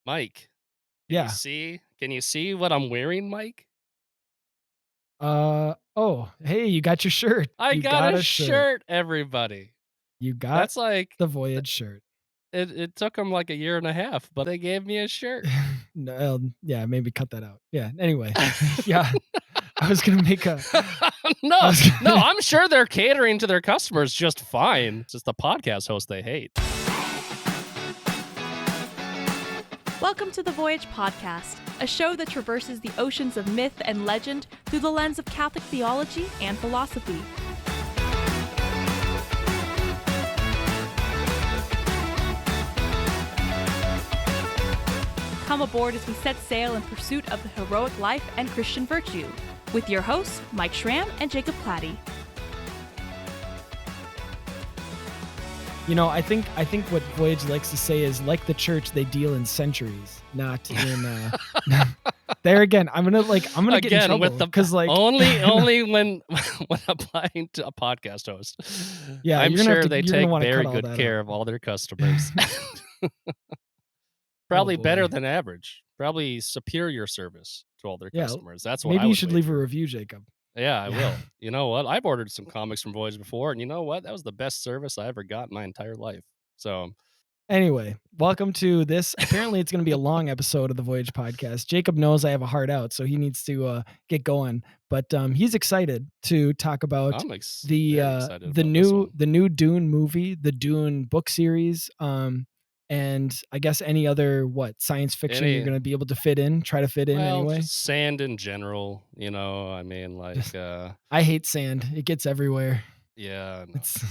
Mike, can you Yeah. see? Can you see what I'm wearing, Mike? Oh, hey, you got your shirt. I You got got a a shirt. shirt, everybody. You got That's like the th- Voyage shirt. it took them like a year and a half, but they gave me a shirt. No, yeah, maybe cut that out. Yeah, anyway. Yeah, I was gonna make a I No, was no, gonna I'm sure they're catering to their customers just fine. It's just the podcast host they hate. Welcome to the Voyage podcast, a show that traverses the oceans of myth and legend through the lens of Catholic theology and philosophy. Come aboard as we set sail in pursuit of the heroic life and Christian virtue, with your hosts, Mike Schramm and Jacob Platty. I think what Voyage likes to say is like the church, they deal in centuries, not in there again, I'm gonna get in Again, with trouble the because no, only when when applying to a podcast host. yeah, I'm sure they you're gonna take wanna cut very all good that out. care of all their customers. Oh Probably better boy. than average. Probably superior service to all their Yeah, customers. That's what I maybe you would should leave a wager. review, Jacob. Yeah, I Yeah. will. You know what? I've ordered some comics from Voyage before, and you know what? That was the best service I ever got in my entire life. So, Anyway, welcome to this. Apparently, it's going to be a long episode of the Voyage podcast. Jacob knows I have a heart out, so he needs to get going. But he's excited to talk about the very uh, excited the about this new one. the new Dune movie, the Dune book series, and I guess any other science fiction you're Any going to be able to fit in, try to fit in well, anyway. just sand in general, I mean, Just I hate sand; it gets everywhere. yeah, no. It's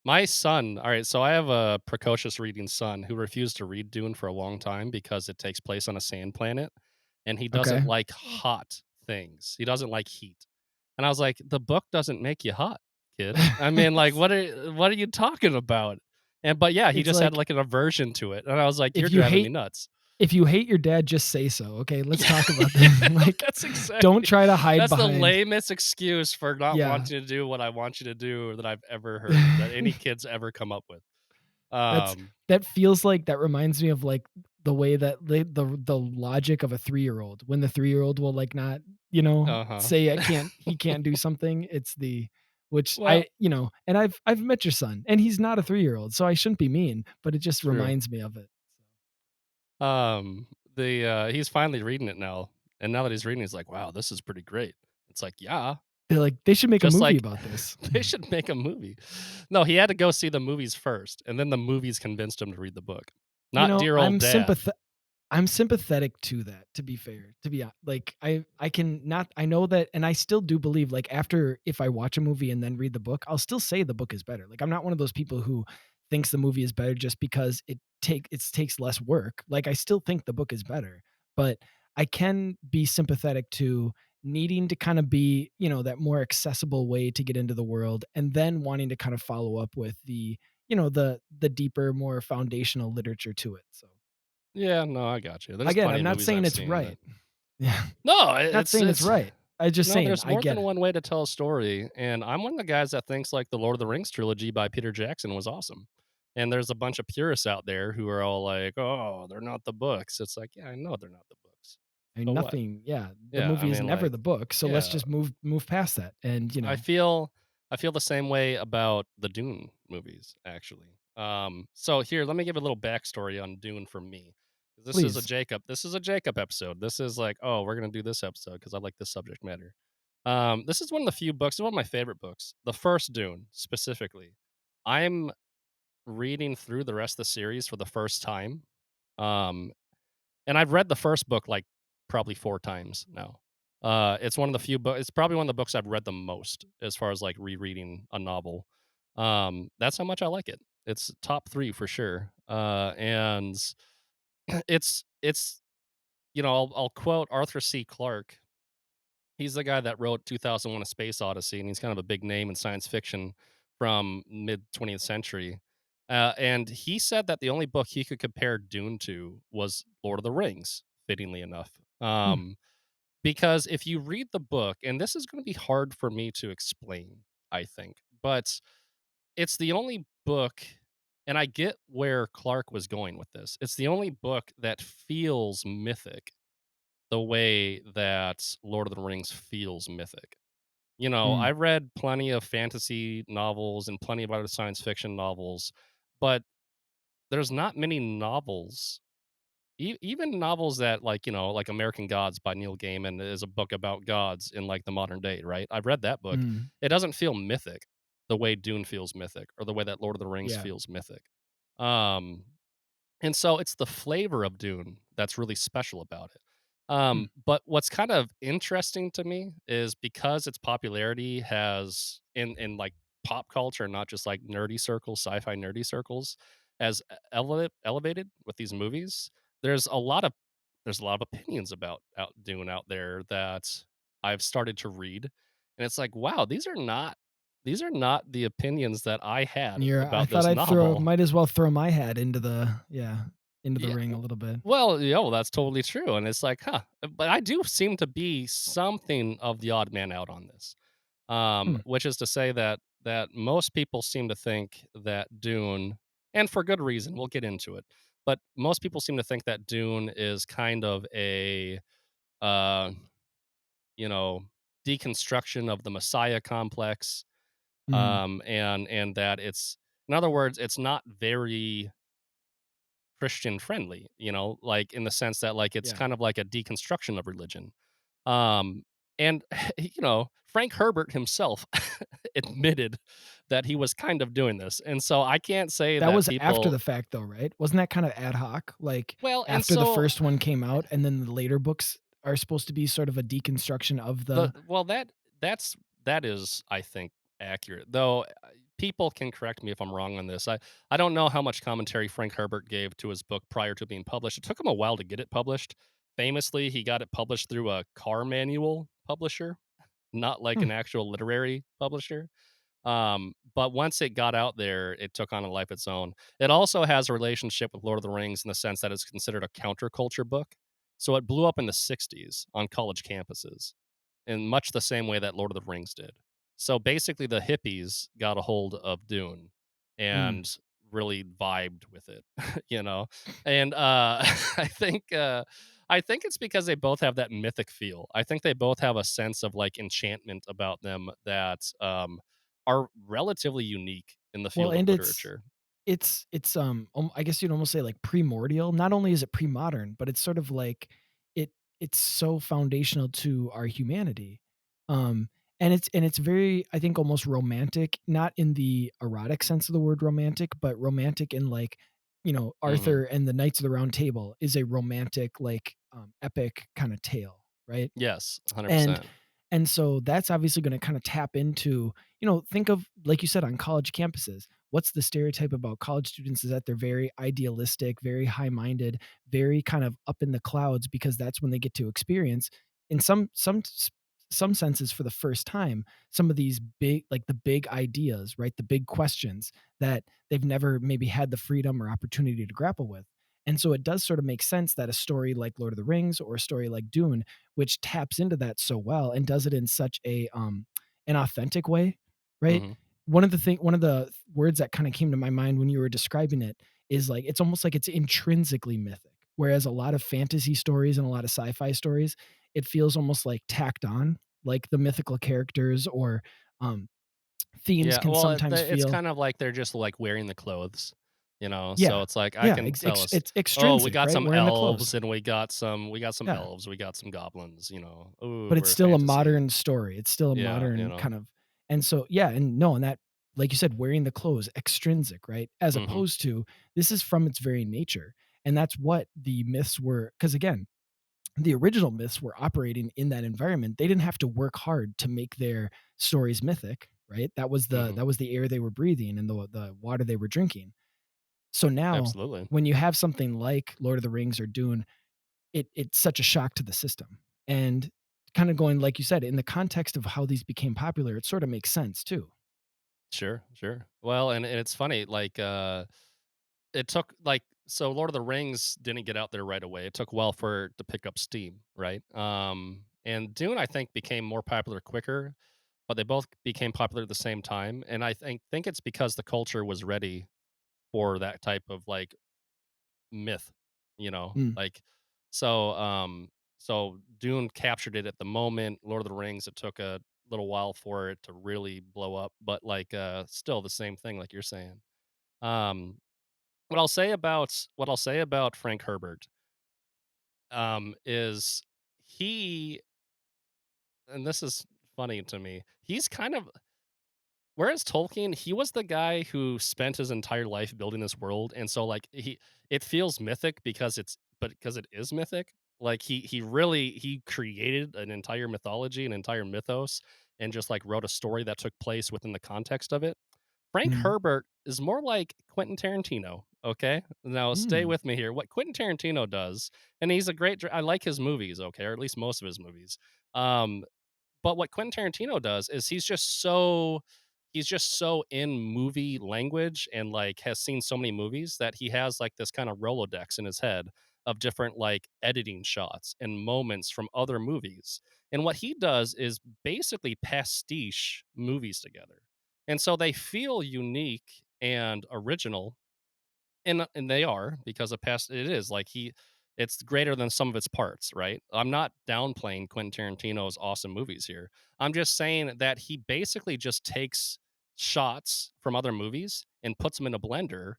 My son, all right, so I have a precocious reading son who refused to read Dune for a long time because it takes place on a sand planet and he doesn't okay. like hot things. He doesn't like heat. And I was like, "The book doesn't make you hot, kid." I mean, like, what are you talking about? And but yeah, he It's just had like like an aversion to it. And I was like, "You're if you driving me hate nuts." if you hate your dad, just say so. Okay, let's Yeah, talk about this. Like, that's don't exactly try to hide that's the behind. lamest excuse for not Yeah, wanting to do what I want you to do that I've ever heard, that any kid's ever come up with. that's Um, that feels like that reminds me of like the way that the logic of a 3-year-old when the 3-year-old will like not uh-huh. say he can't do something. It's the which Well, and I've met your son and he's not a 3-year-old, so I shouldn't be mean, but it just true. reminds me of it. Um, he's finally reading it now, and now that he's reading, he's like, "Wow, this is pretty great." It's like, "Yeah." They're like they should make a Just movie like about this. they should make a movie. No, he had to go see the movies first, and then the movies convinced him to read the book. You Not know, dear old dad. I'm sympathetic to that, to be fair. To be like I can not I know that and I still do believe like after if I watch a movie and then read the book, I'll still say the book is better. Like I'm not one of those people who thinks the movie is better just because it takes less work. Like I still think the book is better, but I can be sympathetic to needing to kind of be, that more accessible way to get into the world and then wanting to kind of follow up with the deeper, more foundational literature to it. So Yeah, no, I got you. There's again, plenty I'm of not movies saying I've it's seen that right. Yeah. No, Not saying it's it's right. I just no, saying there's I more get than it. one way to tell a story, and I'm one of the guys that thinks, like, the Lord of the Rings trilogy by Peter Jackson was awesome, and there's a bunch of purists out there who are all like, "Oh, they're not the books." It's like, "Yeah, I know they're not the books. I mean, So what?" nothing yeah, the Yeah, I movie is mean, never like the book, so let's yeah. just move past that and, I feel I feel the same way about the Dune movies, actually. So here, let me give a little backstory on Dune for me. please. This is a Jacob episode. This is like, oh, we're gonna do this episode because I like this subject matter. This is one of the few books, one of my favorite books. The first Dune, specifically. I'm reading through the rest of the series for the first time. Um, and I've read the first book, like, probably 4 times now. It's one of the few books. It's probably one of the books I've read the most as far as, like, rereading a novel. That's how much I like it. It's top 3 for sure. And it's I'll quote Arthur C. Clarke. He's the guy that wrote 2001: A Space Odyssey, and he's kind of a big name in science fiction from mid-20th century. And he said that the only book he could compare Dune to was Lord of the Rings, fittingly enough. Hmm, Because if you read the book, and this is gonna be hard for me to explain, I think, but it's the only book. And I get where Clark was going with this. It's the only book that feels mythic the way that Lord of the Rings feels mythic. You know, Mm, I've read plenty of fantasy novels and plenty of other science fiction novels, but there's not many novels, even novels that, like, like American Gods by Neil Gaiman is a book about gods in like the modern day, right? I've read that book. mm, It doesn't feel mythic the way Dune feels mythic or the way that Lord of the Rings yeah, feels mythic. Um, and so it's the flavor of Dune that's really special about it. mm, But what's kind of interesting to me is because its popularity has in like pop culture, not just like nerdy circles, sci-fi nerdy circles, as elevated with these movies. There's a lot of there's a lot of opinions about out Dune out there that I've started to read, and it's like, wow, these are not the opinions that I had I about thought this I'd throw novel. might as well throw my hat into the into the Yeah, ring a little bit. well, yeah, well, that's totally true, and it's like, huh, but I do seem to be something of the odd man out on this, Hmm, which is to say that most people seem to think that Dune, and for good reason, we'll get into it, but most people seem to think that Dune is kind of a, uh, you know, deconstruction of the Messiah complex, mm, and that it's, in other words, it's not very Christian friendly, like in the sense that like it's yeah. kind of like a deconstruction of religion. Um and Frank Herbert himself admitted that he was kind of doing this. And so I can't say That that was after people the fact though, right? Wasn't that kinda ad hoc? Like, well, and after the so first one came out and then the later books are supposed to be sort of a deconstruction of the the well that is, I think, accurate. Though people can correct me if I'm wrong on this. I don't know how much commentary Frank Herbert gave to his book prior to being published. It took him a while to get it published. Famously, he got it published through a car manual publisher, not like Hmm, an actual literary publisher. But once it got out there, it took on a life its own. It also has a relationship with Lord of the Rings in the sense that it's considered a counterculture book. So it blew up in the 60s on college campuses in much the same way that Lord of the Rings did. So basically, the hippies got a hold of Dune mm. and really vibed with it, you know. And I think I think it's because they both have that mythic feel. I think they both have a sense of like enchantment about them that are relatively unique in the Well, field of and literature. I guess you'd almost say like primordial. Not only is it pre-modern, but it's sort of like it it's so foundational to our humanity. Um, and it's very, I think, almost romantic, not in the erotic sense of the word romantic, but romantic in like, Hmm. Arthur and the Knights of the Round Table is a romantic, like, epic kind of tale, right? Yes, And 100%. and so that's obviously gonna kinda tap into, think of, like you said, on college campuses. What's the stereotype about college students is that they're very idealistic, very high-minded, very kind of up in the clouds because that's when they get to experience, in some senses for the first time, some of these big, like, the big ideas, right? The big questions that they've never maybe had the freedom or opportunity to grapple with. And so it does sort of make sense that a story like Lord of the Rings or a story like Dune, which taps into that so well and does it in such a an authentic way, right? Hmm. One of the words that kind of came to my mind when you were describing it is like it's almost like it's intrinsically mythic. Whereas a lot of fantasy stories and a lot of sci-fi stories, it feels almost like tacked on, like the mythical characters or um, themes Yeah, can well, sometimes it's feel, kind of like they're just like wearing the clothes, So yeah, it's like I yeah, can tell us, it's oh, we extrinsic, got right? some Wearing the clothes, elves and we got some yeah. elves, we got some goblins, Ooh, But it's we're still a fantasy. modern story. It's still a Yeah, modern kind of, and so yeah, and no, and that, like you said, wearing the clothes, extrinsic, right? As Mhm, opposed to this is from its very nature. And that's what the myths were, because again, the original myths were operating in that environment. They didn't have to work hard to make their stories mythic, right? mhm, That was the air they were breathing and the water they were drinking. So now absolutely. when you have something like Lord of the Rings or Dune, it's such a shock to the system. And kind of going, like you said, in the context of how these became popular, it sort of makes sense too. Sure, sure. Well, and it's funny, like, it took, like, so Lord of the Rings didn't get out there right away, it took a while for it to pick up steam, right? And Dune, I think, became more popular quicker, but they both became popular at the same time, and I think it's because the culture was ready for that type of like myth, Mm, like so so Dune captured it at the moment. Lord of the Rings, it took a little while for it to really blow up, but like still the same thing like you're saying. Um what I'll say about Frank Herbert is he and this is funny to me. He's kind of whereas Tolkien, he was the guy who spent his entire life building this world, and so, like, it feels mythic because it is mythic. Like, he created an entire mythology, an entire mythos, and just, like, wrote a story that took place within the context of it. Frank mm, Herbert is more like Quentin Tarantino, okay? Now stay mm. with me here. What Quentin Tarantino does, and he's a great dir I like his movies, okay, or at least most of his movies. Um, but what Quentin Tarantino does is he's just so in movie language and like has seen so many movies that he has like this kind of Rolodex in his head of different like editing shots and moments from other movies. And what he does is basically pastiche movies together. And so they feel unique and original and they are because of past it is like it's greater than some of its parts, right? I'm not downplaying Quentin Tarantino's awesome movies here. I'm just saying that he basically just takes shots from other movies and puts them in a blender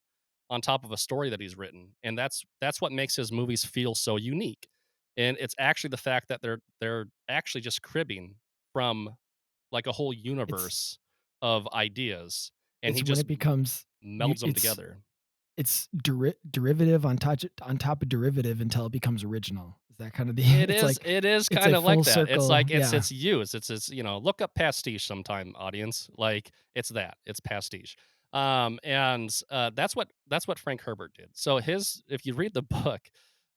on top of a story that he's written. And that's what makes his movies feel so unique. And it's actually the fact that they're actually just cribbing from like a whole It's universe of ideas and he it's when just it becomes you melds them together. it's derivative on top of derivative until it becomes original. Is that kind of the It is it's a kinda like full that. It's circle, like yeah. it's used. Look up pastiche sometime, audience. Like, it's that. It's pastiche. That's what Frank Herbert did. So his if you read the book,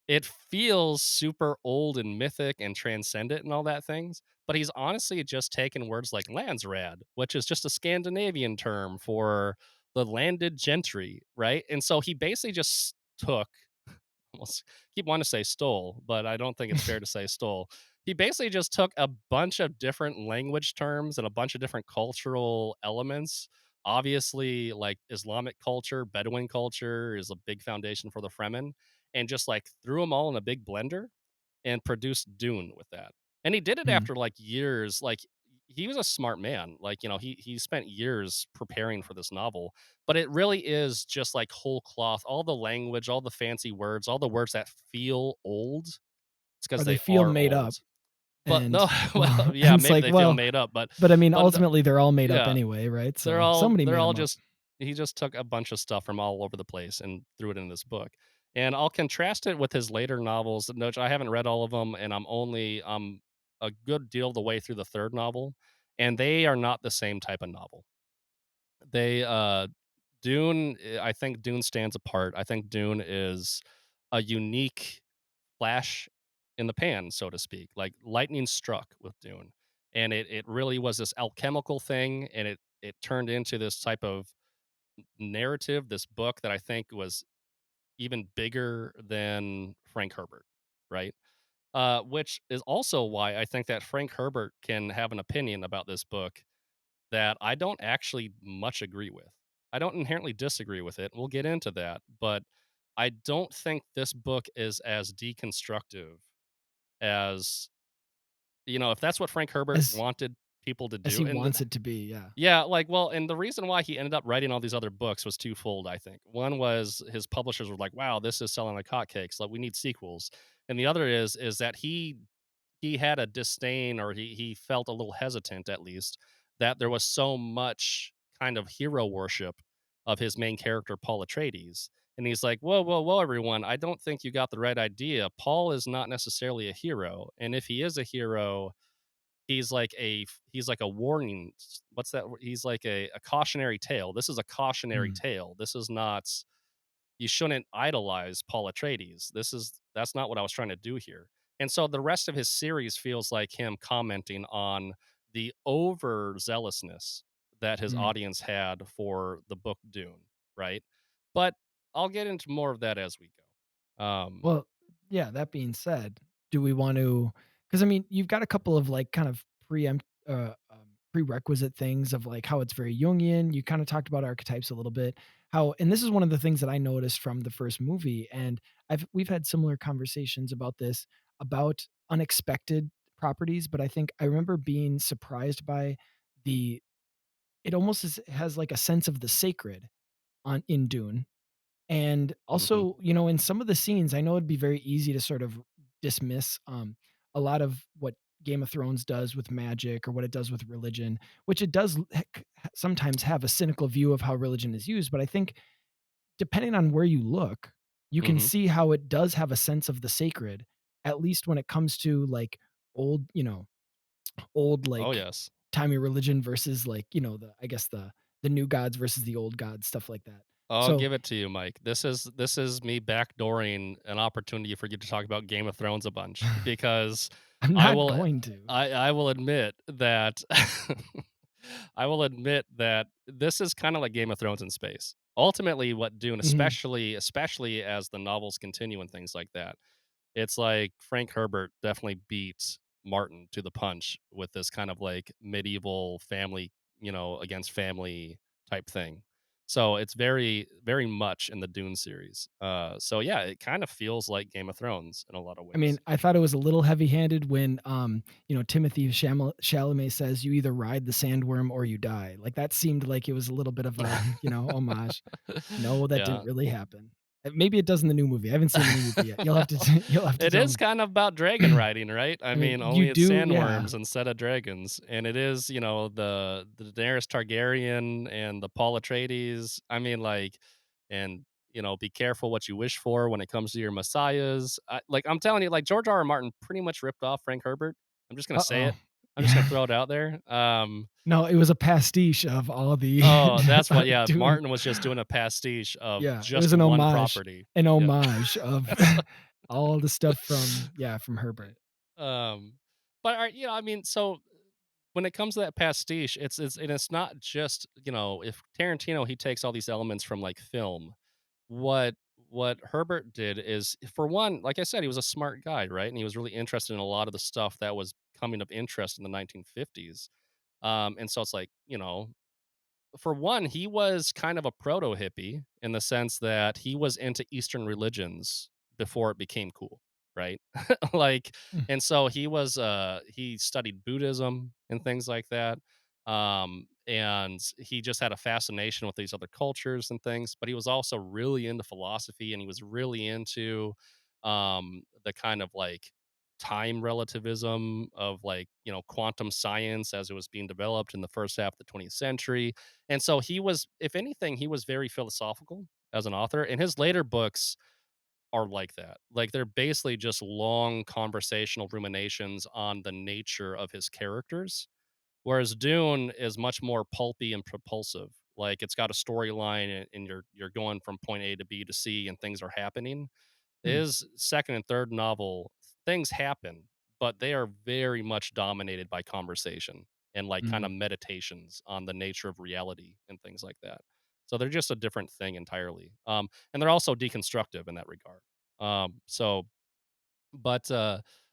it feels super old and mythic and transcendent and all that things, but he's honestly just taken words like Landsrad, which is just a Scandinavian term for the landed gentry, right? And so he basically just took almost keep wanting to say stole, but I don't think it's fair to say stole. He basically just took a bunch of different language terms and a bunch of different cultural elements. Obviously, like Islamic culture, Bedouin culture is a big foundation for the Fremen, and just like threw them all in a big blender and produced Dune with that. And he did it Mm. after like years. Like he was a smart man. Like, he spent years preparing for this novel, but it really is just like whole cloth, all the language, all the fancy words, all the words that feel old. It's Or because they they feel are made up old. But and no, well, well, yeah, and it's maybe like, they feel well, made up, but I mean, but no, ultimately, they're all made up yeah, anyway, right? So somebody they're made all them up. just he just took a bunch of stuff from all over the place and threw it in this book. And I'll contrast it with his later novels, which I haven't read all of them, and I'm a good deal of the way through the third novel, and they are not the same type of novel. They I think Dune stands apart. I think Dune is a unique flash in the pan, so to speak. Like lightning struck with Dune. And it really was this alchemical thing, and it turned into this type of narrative, this book that I think was even bigger than Frank Herbert, right? Which is also why I think that Frank Herbert can have an opinion about this book that I don't actually much agree with. I don't inherently disagree with it. We'll get into that, but I don't think this book is as deconstructive as if that's what Frank Herbert As wanted people to as do. he And wants it to be, yeah. yeah, like, well, and the reason why he ended up writing all these other books was twofold, I think. One was his publishers were like, "Wow, this is selling like hotcakes. Like, we need sequels." And the other is that he had a disdain, or he felt a little hesitant, at least, that there was so much kind of hero worship of his main character, Paul Atreides. And he's like, "Whoa, whoa, whoa, everyone! I don't think you got the right idea. Paul is not necessarily a hero, and if he is a hero, he's like a warning. What's that? He's like a cautionary tale. This is a cautionary Mm, tale. This is not. You shouldn't idolize Paul Atreides. That's not what I was trying to do here." And so the rest of his series feels like him commenting on the overzealousness that his mm. audience had for the book Dune, right? But I'll get into more of that as we go. Well, yeah, that being said, do we want to? Because I mean, you've got a couple of, like, kind of prerequisite things of like how it's very Jungian. You kind of talked about archetypes a little bit. How and this is one of the things that I noticed from the first movie, and we've had similar conversations about this about unexpected properties, but I think I remember being surprised by the it almost has like a sense of the sacred on in Dune. And Mhm. also, in some of the scenes, I know it'd be very easy to sort of dismiss a lot of what Game of Thrones does with magic or what it does with religion, which it does sometimes have a cynical view of how religion is used. But I think depending on where you look, you can Mhm. see how it does have a sense of the sacred, at least when it comes to like old, old Oh, like yes. timey religion versus like, I guess the new gods versus the old gods, stuff like that. I'll So give it to you, Mike. This is me backdooring an opportunity for you to talk about Game of Thrones a bunch because I'm I not will going to. I will admit that I will admit that this is kind of like Game of Thrones in space. Ultimately, what Dune, Mhm. especially as the novels continue and things like that, it's like Frank Herbert definitely beats Martin to the punch with this kind of like medieval family, against family type thing. So it's very, very much in the Dune series. So yeah, it kind of feels like Game of Thrones in a lot of I mean, ways. I thought it was a little heavy-handed when, Timothy Chalamet says, "You either ride the sandworm or you die." Like, that seemed like it was a little bit of a, homage. No, that didn't Yeah. really happen. Maybe it does in the new movie. I haven't seen the new movie yet. You'll have to you'll have to It tell is me. kind of about dragon riding, right? I I mean, mean, you only it's do yeah. sandworms instead of dragons, and it is, the Daenerys Targaryen and the Paul Atreides. I mean, like, and be careful what you wish for when it comes to your messiahs. I'm telling you, like George R. R. Martin pretty much ripped off Frank Herbert. I'm just gonna say Uh-oh. it. I'm just gonna Yeah. throw it out there. No, it was a pastiche of all the Oh, that's what. Yeah, Dune. Martin was just doing a pastiche of Yeah, it was just one property. an Yeah. homage of all the stuff from Herbert. Um, but I mean, so when it comes to that pastiche, it's not just if Tarantino he takes all these elements from like film. What Herbert did is, for one, like I said, he was a smart guy, right? And he was really interested in a lot of the stuff that was coming of interest in the 1950s. And so it's like for one, he was kind of a proto hippie in the sense that he was into Eastern religions before it became cool, right? like, Mm, and so he studied Buddhism and things like that. And he just had a fascination with these other cultures and things, but he was also really into philosophy and he was really into the kind of like time relativism of like quantum science as it was being developed in the first half of the 20th century. And so he was, if anything, he was very philosophical as an author, and his later books are like that. Like they're basically just long conversational ruminations on the nature of his characters, whereas Dune is much more pulpy and propulsive. Like it's got a storyline, and you're going from point A to B to C, and things are happening. mm, His second and third novel, things happen, but they are very much dominated by conversation and like kind mm, of meditations on the nature of reality and things like that. So they're just a different thing entirely. And they're also deconstructive in that regard. So but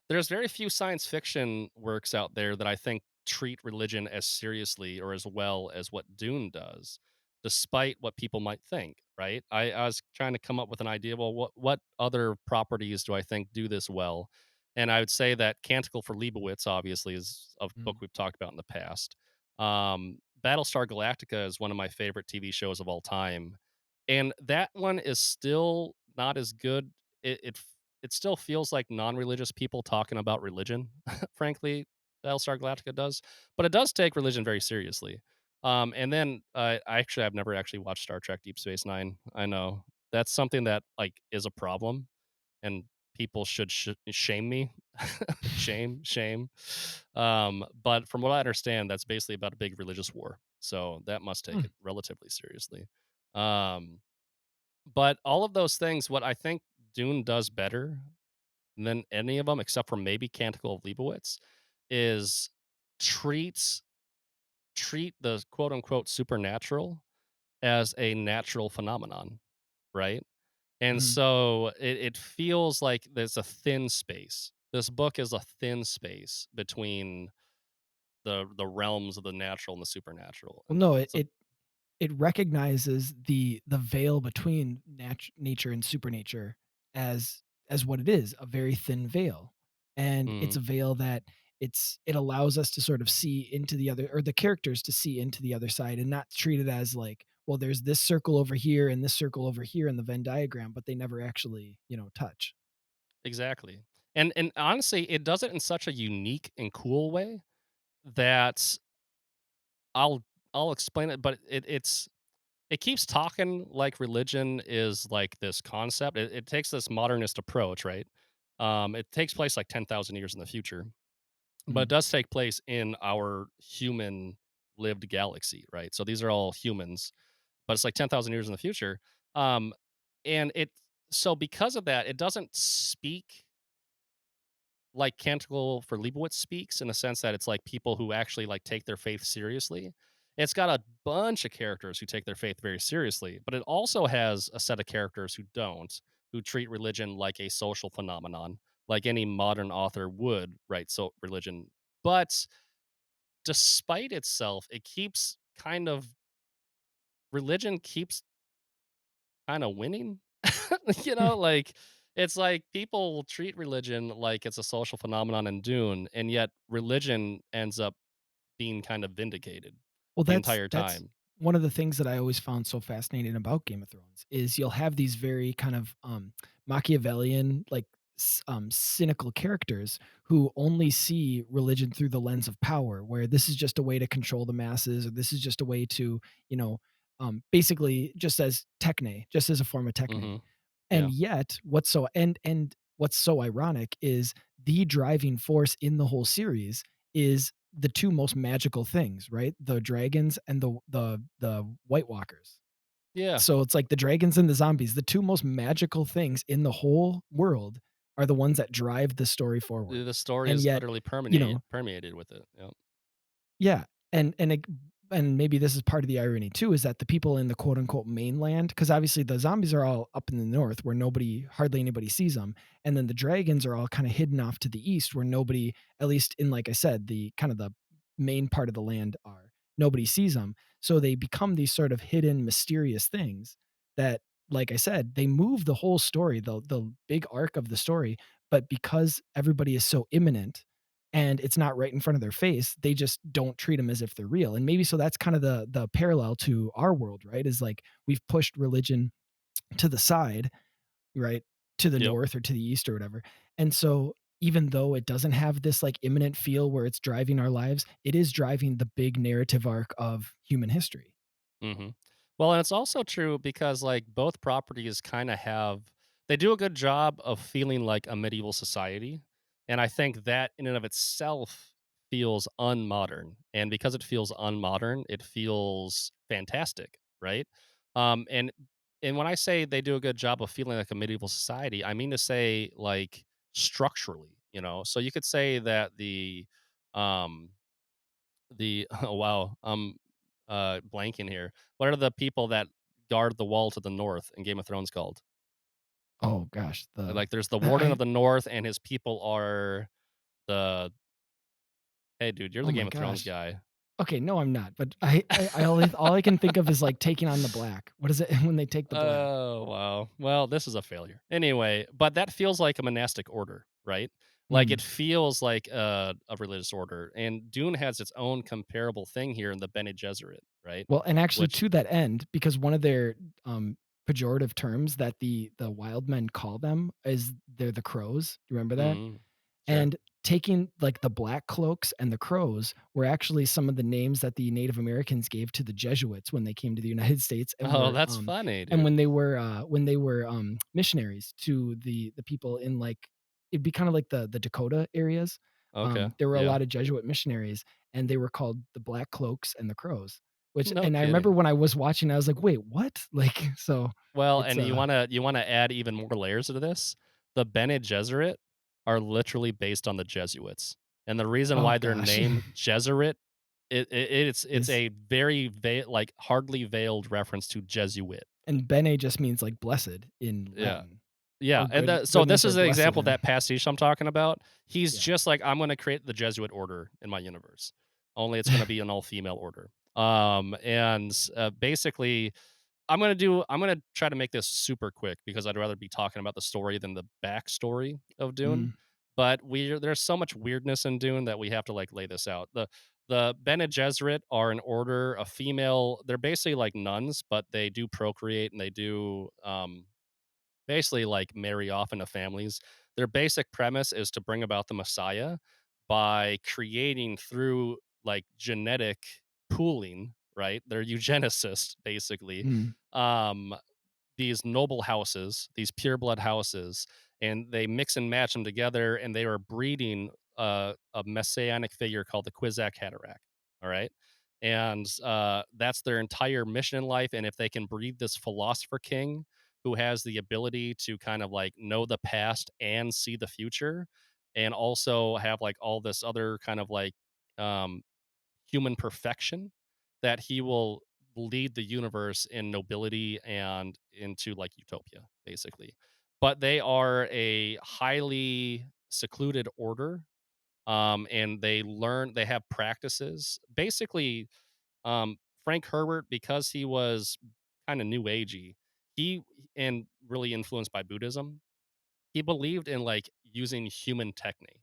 there's very few science fiction works out there that I think treat religion as seriously or as well as what Dune does, despite what people might think. Right? I was trying to come up with an idea. Well, what other properties do I think do this well? And I would say that Canticle for Leibowitz obviously is a book mm, we've talked about in the past. Battlestar Galactica is one of my favorite TV shows of all time, and that one is still not as good. It still feels like non-religious people talking about religion, frankly, Battlestar Galactica does, but it does take religion very seriously. And then I've never actually watched Star Trek Deep Space Nine. I know that's something that like is a problem, and people should shame me, shame. But from what I understand, that's basically about a big religious war, so that must take mm, it relatively seriously. Um, but all of those things, what I think Dune does better than any of them, except for maybe Canticle of Leibowitz, is treats treat the quote unquote supernatural as a natural phenomenon, right? And mhm, so it feels like there's a thin space. This book is a thin space between the realms of the natural and the supernatural, Well, and no, so it recognizes the veil between nature and supernature as what it is, a very thin veil. And it's mhm, a veil that it allows us to sort of see into the other, or the characters to see into the other side, and not treat it as like, well, there's this circle over here and this circle over here in the Venn diagram, but they never actually, touch. exactly. And honestly, it does it in such a unique and cool way that I'll I'll explain it, but it keeps talking like religion is like this concept. It takes this modernist approach, right? It takes place like 10,000 years in the future, but it Mhm. does take place in our human lived galaxy, right? So these are all humans, but it's like 10,000 years in the future. Um, and it so because of that, it doesn't speak like Canticle for Leibowitz speaks in the sense that it's like people who actually like take their faith seriously. It's got a bunch of characters who take their faith very seriously, but it also has a set of characters who don't, who treat religion like a social phenomenon, like any modern author would write so religion. But despite itself, it keeps kind of religion keeps kind of winning. Like it's like people will treat religion like it's a social phenomenon in Dune, and yet religion ends up being kind of vindicated Well, the that's entire that's time. one of the things that I always found so fascinating about Game of Thrones is you'll have these very kind of Machiavellian, like cynical characters who only see religion through the lens of power, where this is just a way to control the masses, or this is just a way to, basically just as techne, just as a form of techne. Hmm. And Yeah. yet, what's so ironic is the driving force in the whole series is the 2 most magical things, right? The dragons and the White Walkers. Yeah. So it's like the dragons and the zombies, the 2 most magical things in the whole world are the ones that drive the story forward. The story And is yet, utterly you know, permeated with it. Yeah. yeah, and maybe this is part of the irony too, is that the people in the quote unquote mainland, because obviously the zombies are all up in the north where hardly anybody sees them, and then the dragons are all kind of hidden off to the east where nobody, at least in, like I said, the kind of the main part of the land, are nobody sees them. So they become these sort of hidden, mysterious things that, like I said, they move the whole story, the big arc of the story, but because everybody is so imminent and it's not right in front of their face, they just don't treat them as if they're real. And maybe so that's kind of the parallel to our world, right? Is like we've pushed religion to the side, right? To the Yep. north or to the east or whatever. And so even though it doesn't have this like imminent feel where it's driving our lives, it is driving the big narrative arc of human history. Mhm. Well, and it's also true because, like, both properties kinda have they do a good job of feeling like a medieval society, and I think that in and of itself feels unmodern, and because it feels unmodern, it feels fantastic, right? And when I say they do a good job of feeling like a medieval society, I mean to say, like, structurally, you know? So you could say that um oh, wow, blanking here. What are the people that guard the wall to the north in Game of Thrones called? Oh gosh, Like, there's the Warden of I the North, and his people are the hey, dude, you're oh the my Game of Thrones gosh. guy. Okay, no, I'm not. But I only all I can think of is like taking on the black. What is it when they take the black? Oh, wow. Well, this is a failure. Anyway, but that feels like a monastic order, right? Like, it Mm. feels like a religious order, and Dune has its own comparable thing here in the Bene Gesserit, right? Well, and actually Which to that end, because one of their, pejorative terms that the wild men call them is they're the crows. You remember that? mm, sure. And taking, like, the black cloaks and the crows were actually some of the names that the Native Americans gave to the Jesuits when they came to the United States Oh, that's funny, and dude. when they were, missionaries to the people in, like, it'd be kinda like the Dakota areas. Okay, There were a yeah. lot of Jesuit missionaries, and they were called the Black Cloaks and the Crows, which, No and I remember kidding. when I was watching, I was like, "Wait, what?" Like, so Well, it's, and you wanna add even more layers to this? The Bene Gesserit are literally based on the Jesuits, and the reason oh why they're gosh, named Jesuit, it's is a very like, hardly veiled reference to Jesuit. and Bene just means, like, blessed in Yeah. Latin. Yeah, Or and so this goodness or is an blessed example of in that pastiche I'm talking about. He's yeah. just like, "I'm gonna create the Jesuit order in my universe." only it's going to be an all female order. And basically, I'm gonna try to make this super quick because I'd rather be talking about the story than the backstory of Dune. Mm, But there's so much weirdness in Dune that we have to like lay this out. The Bene Gesserit are an order, a female. They're basically like nuns, but they do procreate and they do basically like marry off into families. Their basic premise is to bring about the Messiah by creating through like genetic pooling, right? They're eugenicists basically. mm, Um these noble houses, these pure blood houses, and they mix and match them together, and they are breeding a messianic figure called the Kwisatz Haderach. All right, and that's their entire mission in life. And if they can breed this philosopher king who has the ability to kind of like know the past and see the future, and also have like all this other kind of like um, human perfection, that he will lead the universe in nobility and into like utopia, basically. But they are a highly secluded order, and they have practices. Basically, Frank Herbert, because he was kind of new agey, he and really influenced by Buddhism, he believed in like using human technique.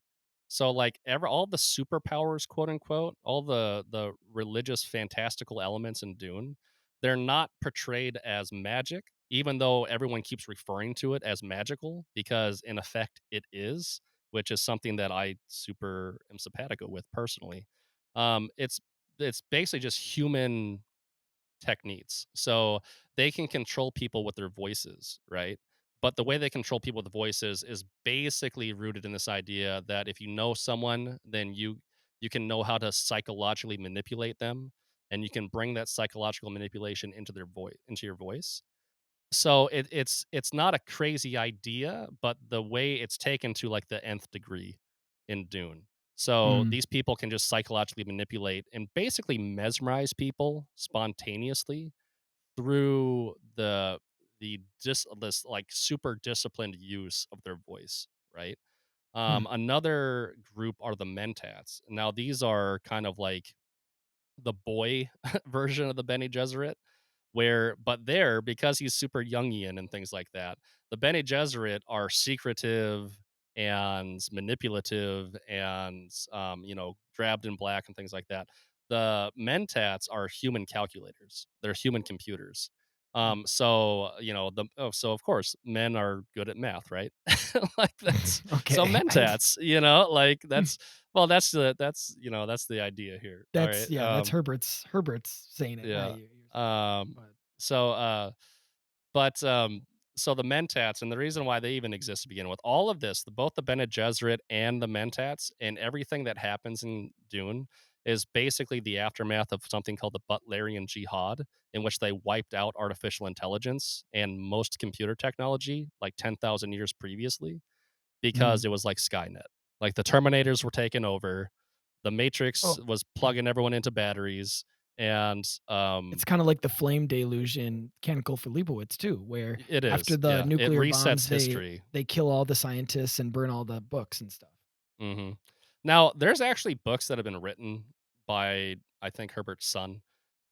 So like ever all the superpowers, quote unquote, all the religious fantastical elements in Dune, they're not portrayed as magic, even though everyone keeps referring to it as magical, because in effect it is, which is something that I super am simpatico with personally. It's basically just human techniques. So they can control people with their voices, right? But the way they control people with voices is basically rooted in this idea that if you know someone, then you can know how to psychologically manipulate them, and you can bring that psychological manipulation into their voice, into your voice. So it's not a crazy idea, but the way it's taken to like the nth degree in Dune. So mm. these people can just psychologically manipulate and basically mesmerize people spontaneously through this like super disciplined use of their voice, right? Hmm. Another group are the Mentats. Now these are kind of like the boy version of the Bene Gesserit, where but there, because he's super Jungian and things like that, the Bene Gesserit are secretive and manipulative and draped in black and things like that. The Mentats are human calculators. They're human computers. Hmm. So of course men are good at math, right? Like that's so Okay. Mentats, like that's the idea here. All That's right. yeah, that's Herbert's saying it, not Yeah. you. You're saying it. Um, But so, but so the Mentats, and the reason why they even exist to begin with, all of this, both the Bene Gesserit and the Mentats, and everything that happens in Dune is basically the aftermath of something called the Butlerian Jihad, in which they wiped out artificial intelligence and most computer technology like 10,000 years previously, because mm. it was like Skynet. Like the Terminators were taking over, the Matrix Oh, was plugging everyone into batteries, and it's kinda like the flame deluge in Canticle for Leibowitz too, where it after is, the yeah. It nuclear bombs, resets they history. they kill all the scientists and burn all the books and stuff. Mhm. Now, there's actually books that have been written by, I think, Herbert's son,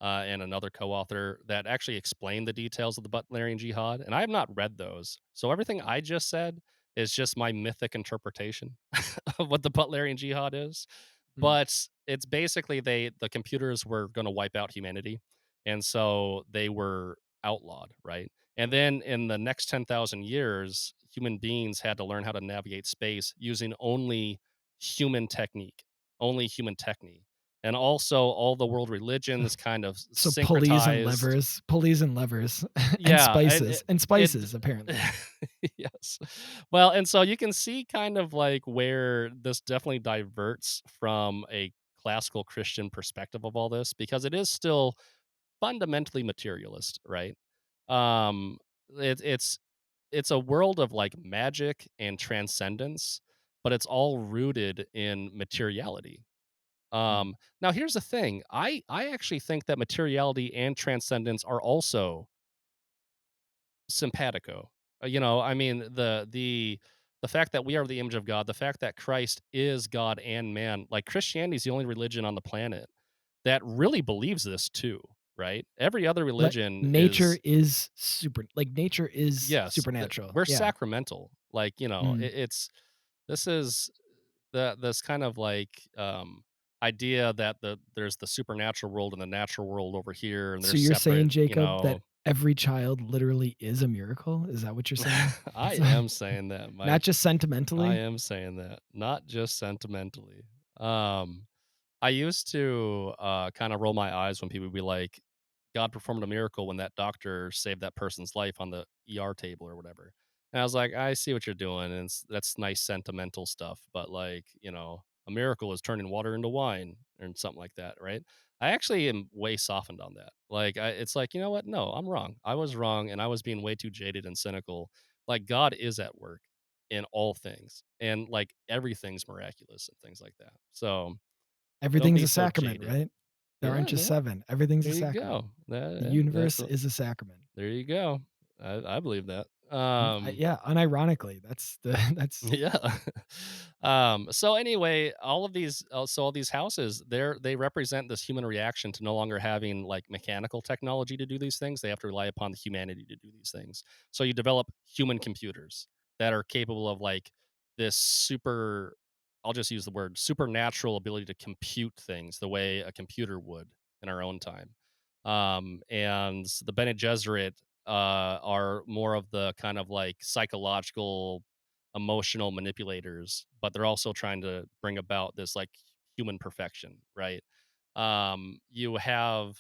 and another co-author that actually explain the details of the Butlerian Jihad, and I have not read those. So everything I just said is just my mythic interpretation of what the Butlerian Jihad is. Mm, But it's basically the computers were gonna wipe out humanity, and so they were outlawed, right? And then in the next 10,000 years, human beings had to learn how to navigate space using only human technique. And also all the world so religions kind of so syncretized. pulleys and levers, Yeah, and it spices, apparently. yes. Well, and so you can see kind of like where this definitely diverts from a classical Christian perspective of all this, because it is still fundamentally materialist, right? Um, it, it's it's a world of like magic and transcendence, but it's all rooted in materiality. Mm, Now here's the thing. I actually think that materiality and transcendence are also simpatico. I mean, the fact that we are the image of God, the fact that Christ is God and man. Like Christianity is the only religion on the planet that really believes this too, right? Every other Let religion nature is is nature is yes, supernatural. we're Yeah. sacramental. Like, Mm. it's this is this kind of like idea that there's the supernatural world and the natural world over here and they're So you're saying, separate, Jacob, that every child literally is a miracle? Is that what you're saying? I It's am saying that, not Mike. just I sentimentally? am saying that, not just sentimentally. Um, I used to kind of roll my eyes when people would be like, God performed a miracle when that doctor saved that person's life on the ER table or whatever. And I was like, I see what you're doing, and that's nice sentimental stuff. But like, a miracle is turning water into wine or something like that, right? I actually am way softened on that. Like, it's like, you know what? No, I'm wrong. I was wrong, and I was being way too jaded and cynical. Like, God is at work in all things, and like everything's miraculous and things like that. So don't Everything's be a so sacrament, jaded. right? There aren't Yeah, just yeah. 7. Everything's a There you sacrament. go. The That's universe what. is a sacrament. There you go. I believe that. Yeah, unironically, that's the that's Yeah. So anyway, all these houses, they represent this human reaction to no longer having like mechanical technology to do these things. They have to rely upon the humanity to do these things. So you develop human computers that are capable of like this super, I'll just use the word supernatural ability to compute things the way a computer would in our own time. And the Bene Gesserit are more of the kind of like psychological emotional manipulators, but they're also trying to bring about this like human perfection, right? You have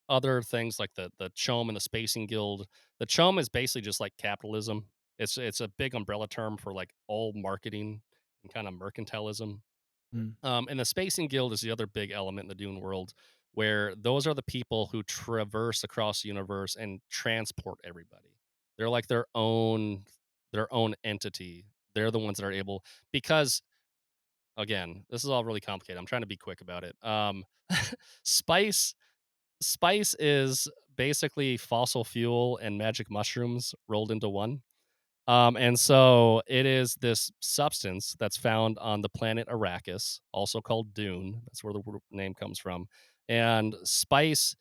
other things like the Chom and the Spacing Guild. The Chom is basically just like capitalism. It's a big umbrella term for like all marketing and kind of mercantilism. mm, And the Spacing Guild is the other big element in the Dune world, where those are the people who traverse across the universe and transport everybody. They're like their own entity. They're the ones that are able because again, this is all really complicated. I'm trying to be quick about it. Spice spice is basically fossil fuel and magic mushrooms rolled into one. And so it is this substance that's found on the planet Arrakis, also called Dune. That's where the name comes from. And spice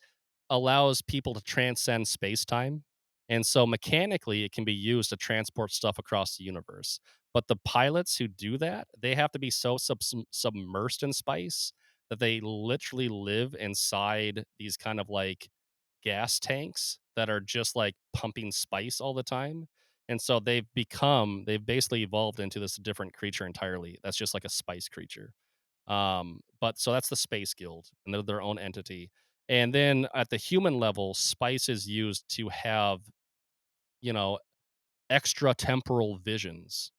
allows people to transcend space time. And so mechanically, it can be used to transport stuff across the universe. But the pilots who do that, they have to be so submersed in spice that they literally live inside these kind of like gas tanks that are just like pumping spice all the time. And so they've basically evolved into this different creature entirely. That's just like a spice creature. But so that's the Space Guild, and they're their own entity. And then at the human level, spice is used to have, you know, extra temporal visions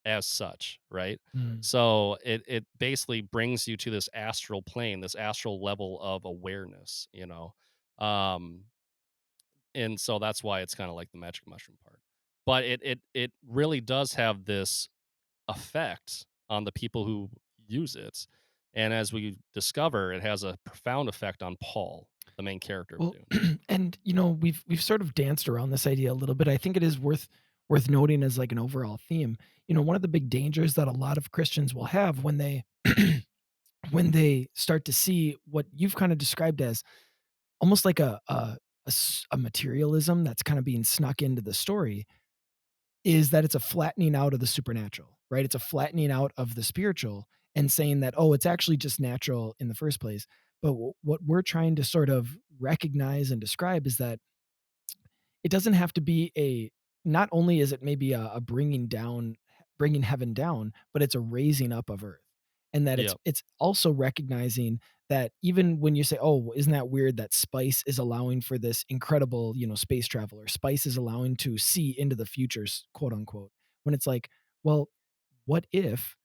as such, right? mm. So it basically brings you to this astral plane, this astral level of awareness. Um, and so that's why it's kind of like the magic mushroom part. But it really does have this effect on the people who use it. And as we discover, it has a profound effect on Paul, the main character of Well, Dune. and we've sort of danced around this idea a little bit. I think it is worth noting as like an overall theme. One of the big dangers that a lot of Christians will have when they when they start to see what you've kind of described as almost like a materialism that's kind of being snuck into the story is that it's a flattening out of the supernatural, right? It's a flattening out of the spiritual and saying that, oh, it's actually just natural in the first place. But what we're trying to sort of recognize and describe is that it doesn't have to be not only is it maybe a bringing heaven down, but it's a raising up of earth. And that Yeah. it's also recognizing that even when you say, "Oh, isn't that weird that spice is allowing for this incredible, space travel, or spice is allowing to see into the futures, quote unquote." When it's like, well, what if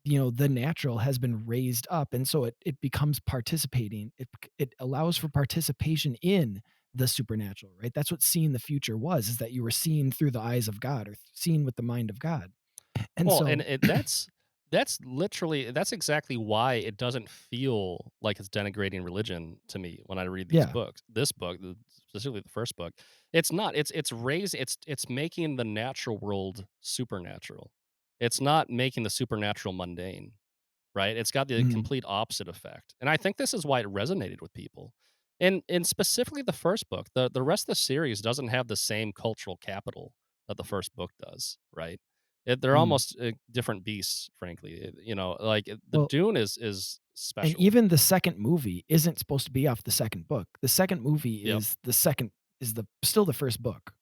the natural has been raised up, and so it becomes participating, it allows for participation in the supernatural, right? That's what seeing the future was, is that you were seeing through the eyes of God, or seeing with the mind of God. And Well, so and that's that's exactly why it doesn't feel like it's denigrating religion to me when I read these Yeah. books. This book, specifically the first book, it's not. It's making the natural world supernatural. It's not making the supernatural mundane, right? It's got the Mhm. complete opposite effect. And I think this is why it resonated with people. And specifically the first book. The rest of the series doesn't have the same cultural capital that the first book does, right? They're Mhm. almost different beasts, frankly. The Well, Dune is and special. even the second movie isn't supposed to be off the second book. The second movie Yep, is the still the first book.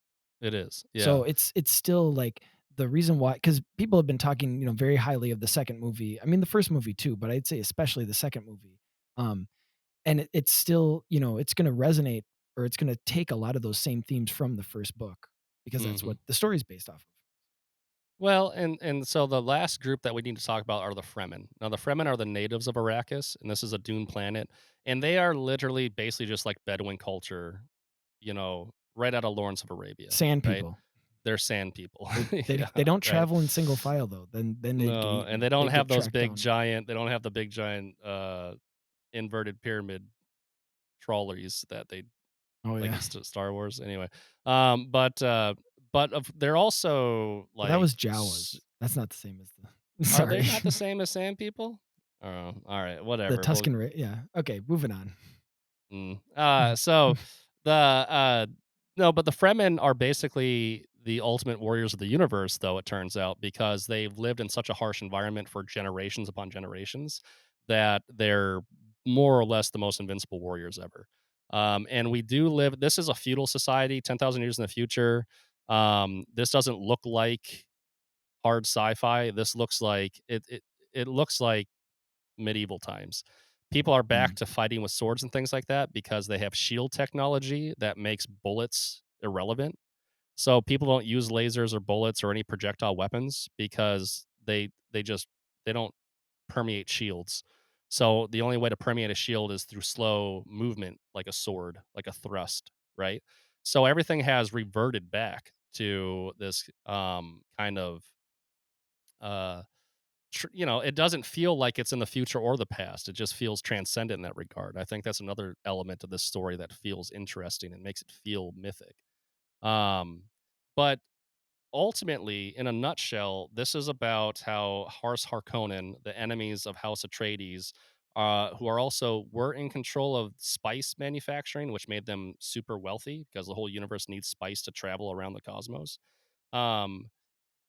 it is. Yeah. So it's still like the reason why, because people have been talking, very highly of the second movie. I mean, the first movie too, but I'd say especially the second movie. Um, and it's still, it's going to resonate, or it's going to take a lot of those same themes from the first book because that's hmm what the story's based off of. Well, and so the last group that we need to talk about are the Fremen. Now, the Fremen are the natives of Arrakis, and this is a Dune planet, and they are literally basically just like Bedouin culture, right out of Lawrence of Arabia, Sand right? people. They're sand people. They Yeah, they don't right. travel in single file though. Then they'd get No, and they eaten. don't They'd have get those tracked big down. giant they don't have the big giant, inverted pyramid trawlers that they Oh like yeah. in Star Wars, anyway. But they're also, Well, that like, was s Jawas. That's not the same as the are they sorry. not the same as sand people? Oh, alright, The whatever, well, Tuscan Ra yeah. Okay, moving on. So the no, but the Fremen are basically the ultimate warriors of the universe, though it turns out, because they've lived in such a harsh environment for generations upon generations that they're more or less the most invincible warriors ever. And we do live. This is a feudal society, 10,000 years in the future. This doesn't look like hard sci-fi. This looks like it looks like medieval times. People are back Mm, to fighting with swords and things like that because they have shield technology that makes bullets irrelevant. So people don't use lasers or bullets or any projectile weapons because they don't permeate shields. So the only way to permeate a shield is through slow movement, like a sword, like a thrust, right? So everything has reverted back to this kind of uh it doesn't feel like it's in the future or the past. It just feels transcendent in that regard. I think that's another element of this story that feels interesting and makes it feel mythic. Um, but ultimately, in a nutshell, this is about how Hars Harkonnen, the enemies of House Atreides, who are also were in control of spice manufacturing, which made them super wealthy because the whole universe needs spice to travel around the cosmos. Um,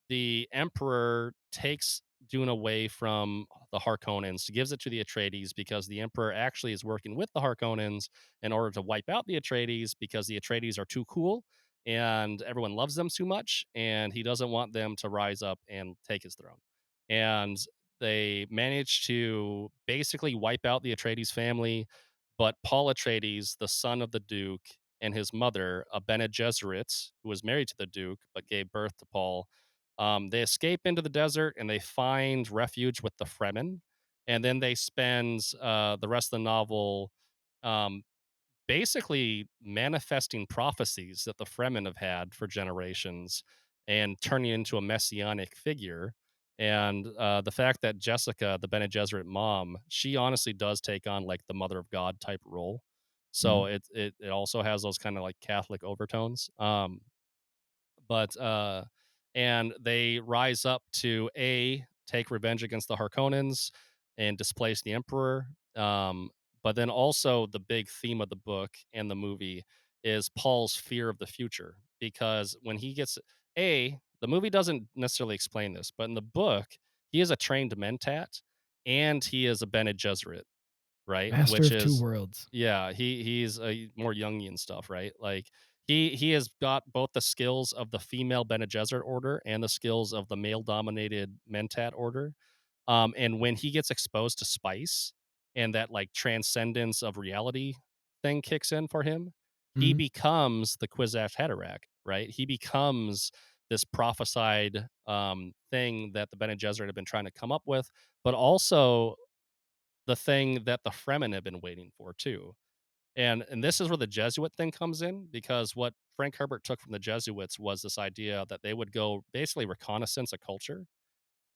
the emperor takes Dune away from the Harkonnens, gives it to the Atreides because the emperor actually is working with the Harkonnens in order to wipe out the Atreides because the Atreides are too cool and everyone loves them too much, and he doesn't want them to rise up and take his throne. And they manage to basically wipe out the Atreides family, but Paul Atreides, the son of the Duke, and his mother, a Bene Gesserit, who was married to the Duke but gave birth to Paul, they escape into the desert and they find refuge with the Fremen, and then they spend the rest of the novel um, basically manifesting prophecies that the Fremen have had for generations and turning into a messianic figure. And the fact that Jessica, the Bene Gesserit mom, she honestly does take on like the mother of God type role. So mm, it also has those kind of like Catholic overtones. But and they rise up to take revenge against the Harkonnens and displace the emperor. But then also the big theme of the book and the movie is Paul's fear of the future because when he gets the movie doesn't necessarily explain this, but in the book he is a trained mentat and he is a Bene Gesserit, right? master Which of two is worlds. yeah, he's a more Jungian stuff, right? Like he has got both the skills of the female Bene Gesserit order and the skills of the male dominated Mentat order. And when he gets exposed to spice and that like transcendence of reality thing kicks in for him, he Mhm, becomes the Kwisatz Haderach, right? He becomes this prophesied thing that the Bene Gesserit have been trying to come up with, but also the thing that the Fremen have been waiting for too. And this is where the Jesuit thing comes in because what Frank Herbert took from the Jesuits was this idea that they would go basically reconnaissance a culture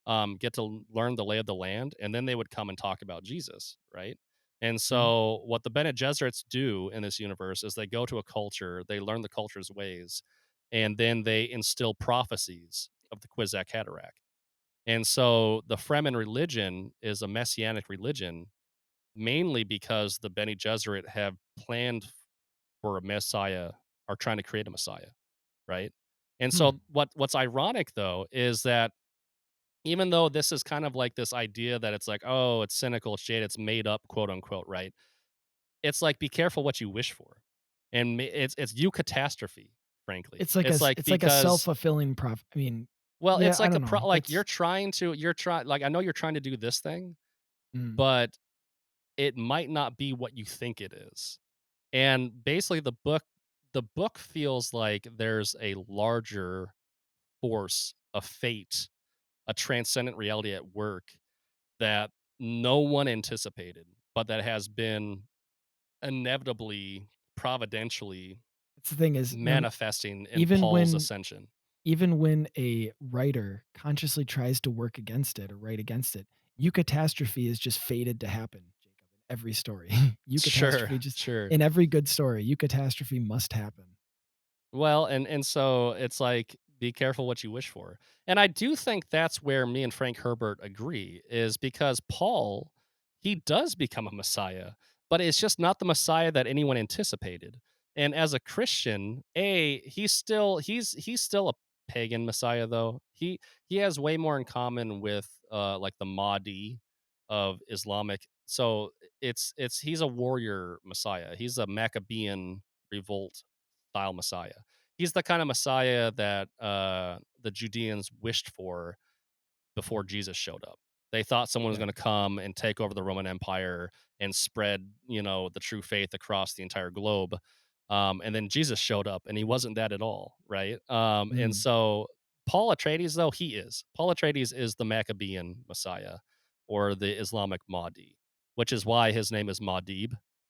get to learn the lay of the land, and then they would come and talk about Jesus, right? And Mhm. so, what the Bene Gesserits do in this universe is they go to a culture, they learn the culture's ways, and then they instill prophecies of the Kwisatz Haderach. And so, the Fremen religion is a messianic religion, mainly because the Bene Gesserit have planned for a messiah, are trying to create a messiah, right? And Hmm. so, what's ironic though is that even though this is kind of like this idea that it's like, oh, it's cynical, it's shade, it's made up, quote unquote, right? It's like, be careful what you wish for, and it's you catastrophe. Frankly, it's like It's like a because self-fulfilling I mean, well, yeah, it's I like don't know. like That's you're trying like I know you're trying to do this thing, mm, but it might not be what you think it is. And basically, the book feels like there's a larger force, a fate, a transcendent reality at work that no one anticipated, but that has been inevitably, providentially that's the thing is no manifesting in even Paul's when ascension. even when a writer consciously tries to work against it or write against it, eucatastrophe is just fated to happen, Jacob, in every story. Sure, Eucatastrophe just sure. in every good story, eucatastrophe must happen. Well, and so it's like, be careful what you wish for. And I do think that's where me and Frank Herbert agree, is because Paul, he does become a Messiah, but it's just not the Messiah that anyone anticipated. And as a Christian, he's still a pagan Messiah though. He has way more in common with like the Mahdi of Islamic. So it's he's a warrior Messiah. He's a Maccabean revolt style Messiah. He's the kind of Messiah that the Judeans wished for before Jesus showed up. They thought someone was Yeah. going to come and take over the Roman Empire and spread, the true faith across the entire globe. And then Jesus showed up, and he wasn't that at all, right? And Mm. so Paul Atreides, though, he is. Paul Atreides is the Maccabean Messiah or the Islamic Mahdi, which is why his name is Mahdi.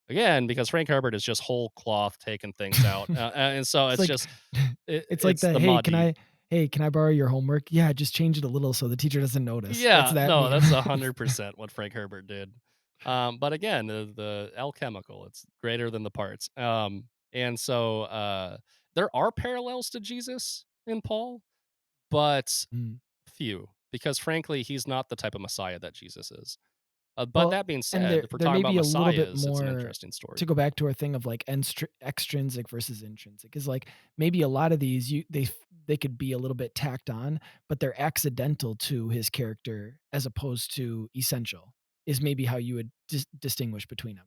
Again, because Frank Herbert is just whole cloth taking things out, and so It's it's like just it's like it's the, the "Hey, Mahdi. can I borrow your homework?" "Yeah, just change it a little so the teacher doesn't notice." That's Yeah, that no, meme. that's 100% what Frank Herbert did. But again, the alchemical, it's greater than the parts. And so there are parallels to Jesus in Paul, but Mm. few, because frankly, he's not the type of Messiah that Jesus is. But Well, that being and said, there if we're there talking may about be a little bit messiahs, it's an more interesting to story. go back to our thing of like extrinsic versus intrinsic is like maybe a lot of these they could be a little bit tacked on, but they're accidental to his character as opposed to essential. Is maybe how you would distinguish between them.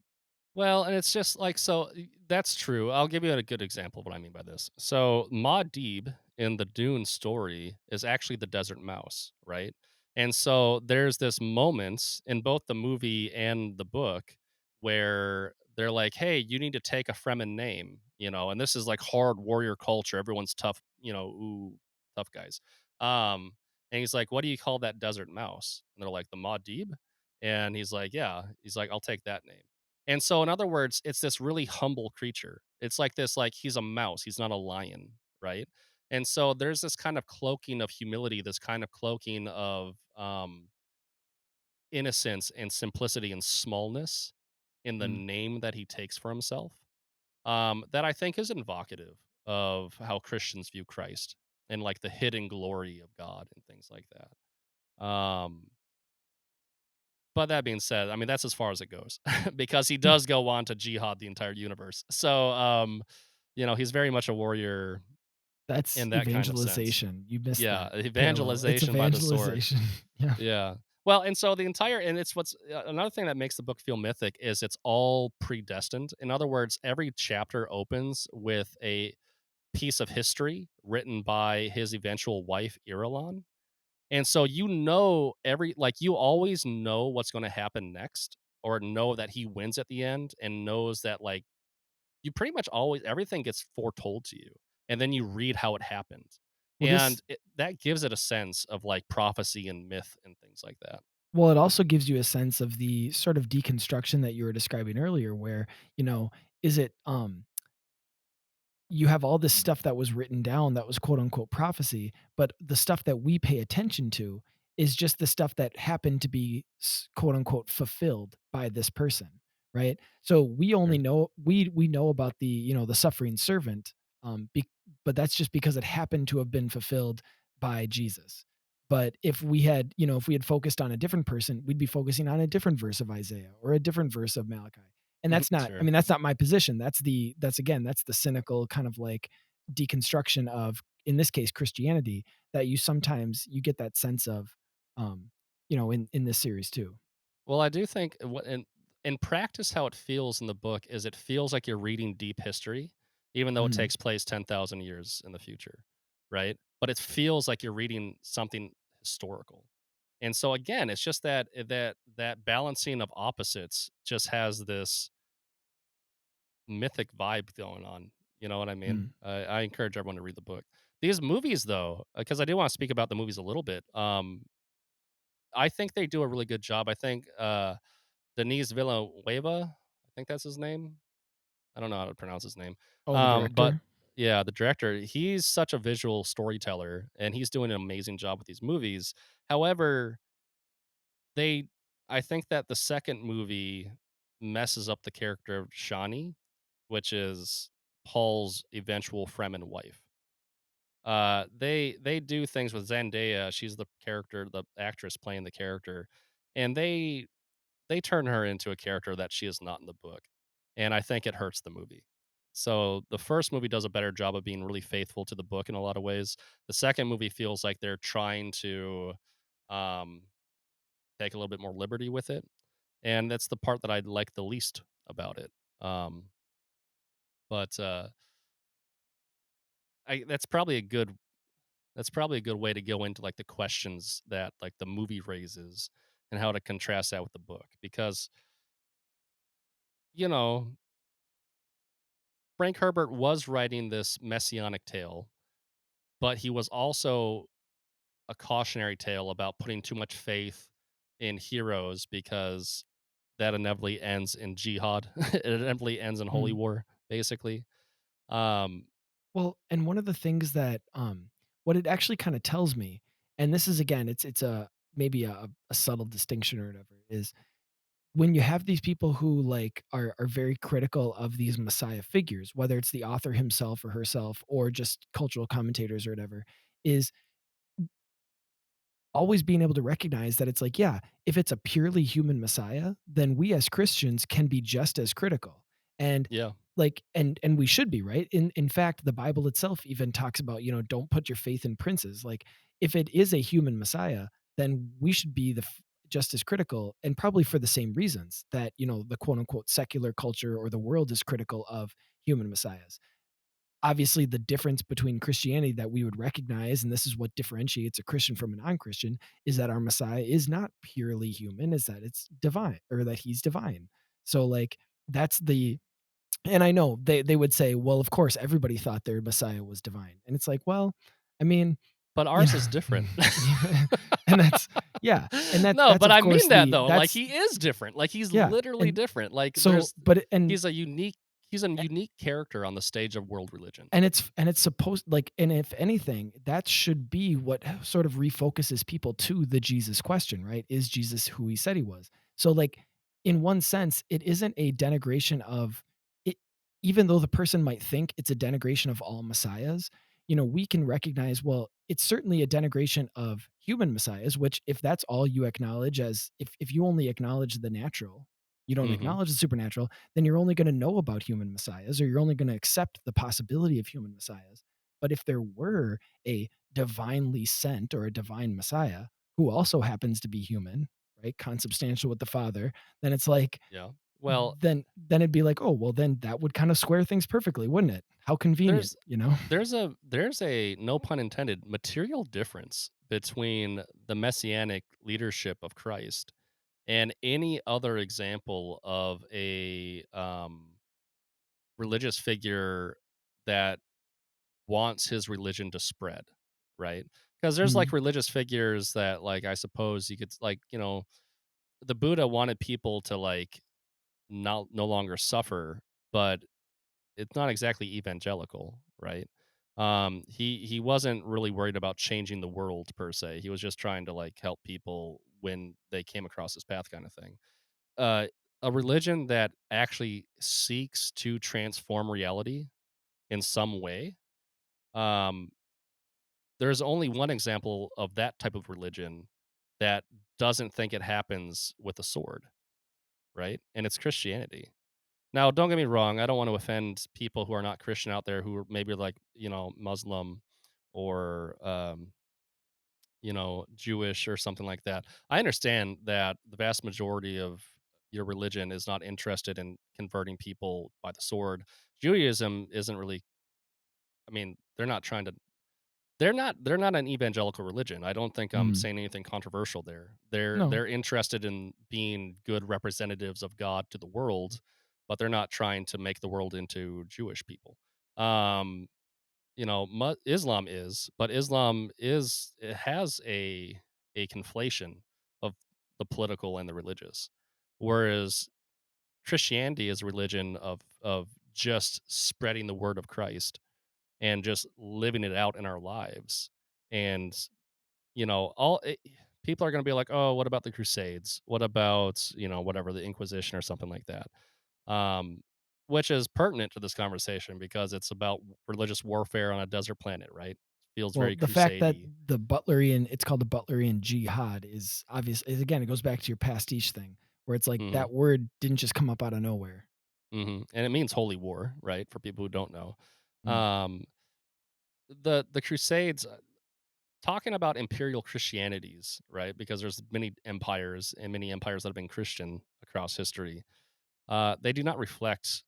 Well, and it's just like so that's true. I'll give you a good example of what I mean by this. So Deeb in the Dune story is actually the desert mouse, right? And so there's this moment in both the movie and the book where they're like, "Hey, you need to take a Fremen name," and this is like hard warrior culture. Everyone's tough, ooh, tough guys. Um, and he's like, "What do you call that desert mouse?" And they're like, "The Deeb," and he's like, "Yeah." He's like, "I'll take that name." And so, in other words, it's this really humble creature. It's like this, like he's a mouse, he's not a lion, right? And so there's this kind of cloaking of humility, this kind of cloaking of innocence and simplicity and smallness in the Mm. name that he takes for himself. That I think is evocative of how Christians view Christ and like the hidden glory of God and things like that. But that being said, I mean, that's as far as it goes because he does go on to jihad the entire universe. So, he's very much a warrior That's in that kind of sense. evangelization. You missed Yeah, that parallel. It's evangelization by the sword. evangelization. Yeah. Yeah. Well, and so and it's what's another thing that makes the book feel mythic is it's all predestined. In other words, every chapter opens with a piece of history written by his eventual wife, Irulan. And so you always know what's gonna happen next or know that he wins at the end and knows that, like, you pretty much always everything gets foretold to you, and then you read how it happened. Well, this That gives it a sense of, like, prophecy and myth and things like that. Well, it also gives you a sense of the sort of deconstruction that you were describing earlier where, you know, is it, you have all this stuff that was written down that was quote unquote prophecy, but the stuff that we pay attention to is just the stuff that happened to be quote unquote fulfilled by this person, right? So we only Sure. know we know about the, the suffering servant, but that's just because it happened to have been fulfilled by Jesus. But if we had focused on a different person, we'd be focusing on a different verse of Isaiah or a different verse of Malachi. And that's not, I Sure. mean, that's not my position. That's the cynical kind of like deconstruction of, in this case, Christianity, that you get that sense of, um, in this series too. Well, I do think what in practice, how it feels in the book is it feels like you're reading deep history, even though it Mhm, takes place 10,000 years in the future, right? But it feels like you're reading something historical. And so again, it's just that balancing of opposites just has this mythic vibe going on. You know what I mean? mm. I encourage everyone to read the book. These movies, though, because I do want to speak about the movies a little bit. I think they do a really good job. I think Denis Villanueva, I think that's his name. I don't know how to pronounce his name. Oh, the But director? yeah, the director, he's such a visual storyteller and he's doing an amazing job with these movies. However, they I think that the second movie messes up the character of Shawnee, which is Paul's eventual Fremen wife. They do things with Zendaya. She's the character, the actress playing the character, and they turn her into a character that she is not in the book, and I think it hurts the movie. So the first movie does a better job of being really faithful to the book in a lot of ways. The second movie feels like they're trying to um, take a little bit more liberty with it, and that's the part that I like the least about it. Um, but I that's probably a good way to go into like the questions that like the movie raises and how to contrast that with the book because you know Frank Herbert was writing this messianic tale, but he was also a cautionary tale about putting too much faith in heroes because that inevitably ends in jihad. It inevitably ends in holy Mm. war, basically. Um, Well, and one of the things that, what it actually kind of tells me, and this is again, it's a maybe a subtle distinction or whatever, is when you have these people who like are very critical of these Messiah figures, whether it's the author himself or herself, or just cultural commentators or whatever, is always being able to recognize that it's like, yeah, if it's a purely human Messiah, then we as Christians can be just as critical. And yeah, and we should be, right? In fact, the Bible itself even talks about, don't put your faith in princes. Like if it is a human Messiah, then we should be just as critical, and probably for the same reasons that, the quote unquote secular culture or the world is critical of human messiahs. Obviously, the difference between Christianity that we would recognize, and this is what differentiates a Christian from a non-Christian, is that our Messiah is not purely human, is that it's divine, or that he's divine. So like that's the and I know they would say, well, of course, everybody thought their Messiah was divine. And it's like, well, I mean, but you ours know, is different. yeah, and that's yeah, and No, that's but of I course mean that the though. Like that's he is different. Like he's yeah, literally and different. Like so but he's a unique he's a unique character on the stage of world religion. and it's supposed like, and if anything, that should be what sort of refocuses people to the Jesus question, right? Is Jesus who he said he was? So like in one sense, it isn't a denigration of it, even though the person might think it's a denigration of all messiahs, we can recognize, well, it's certainly a denigration of human messiahs, which if that's all you acknowledge, as if you only acknowledge the natural, you don't Mhm. acknowledge the supernatural, then you're only going to know about human messiahs, or you're only going to accept the possibility of human messiahs. But if there were a divinely sent or a divine messiah who also happens to be human, right, consubstantial with the Father, then it's like, Yeah. Well, then it'd be like, oh, well, then that would kind of square things perfectly, wouldn't it? How convenient, there's you know? there's a no pun intended material difference between the messianic leadership of Christ and any other example of a religious figure that wants his religion to spread, right? Because there's like Mm, religious figures that like I suppose you could like, the Buddha wanted people to like no longer suffer, but it's not exactly evangelical, right? He wasn't really worried about changing the world per se. He was just trying to like help people when they came across his path, kind of thing. Uh, a religion that actually seeks to transform reality in some way. Um, there's only one example of that type of religion that doesn't think it happens with a sword, right? And it's Christianity. Now, don't get me wrong, I don't want to offend people who are not Christian out there who are maybe like, Muslim or Jewish or something like that. I understand that the vast majority of your religion is not interested in converting people by the sword. Judaism isn't really, I mean, they're not an evangelical religion. I don't think I'm Mm. saying anything controversial there. They're No. they're interested in being good representatives of God to the world, but they're not trying to make the world into Jewish people. Um, Islam is, but it has a conflation of the political and the religious, whereas Christianity is a religion of just spreading the word of Christ and just living it out in our lives. And people are going to be like, "Oh, what about the Crusades? What about whatever, the Inquisition or something like that?" Um, which is pertinent to this conversation because it's about religious warfare on a desert planet, right? Feels Well, very the fact that crusade-y. the Butlerian it's called the Butlerian jihad is obvious is again, it goes back to your pastiche thing, where it's like Hmm. that word didn't just come up out of nowhere. And it means holy war, right? For people who don't know, Mm. um, the Crusades. Talking about imperial Christianities, right? Because there's many empires and many empires that have been Christian across history. They do not reflect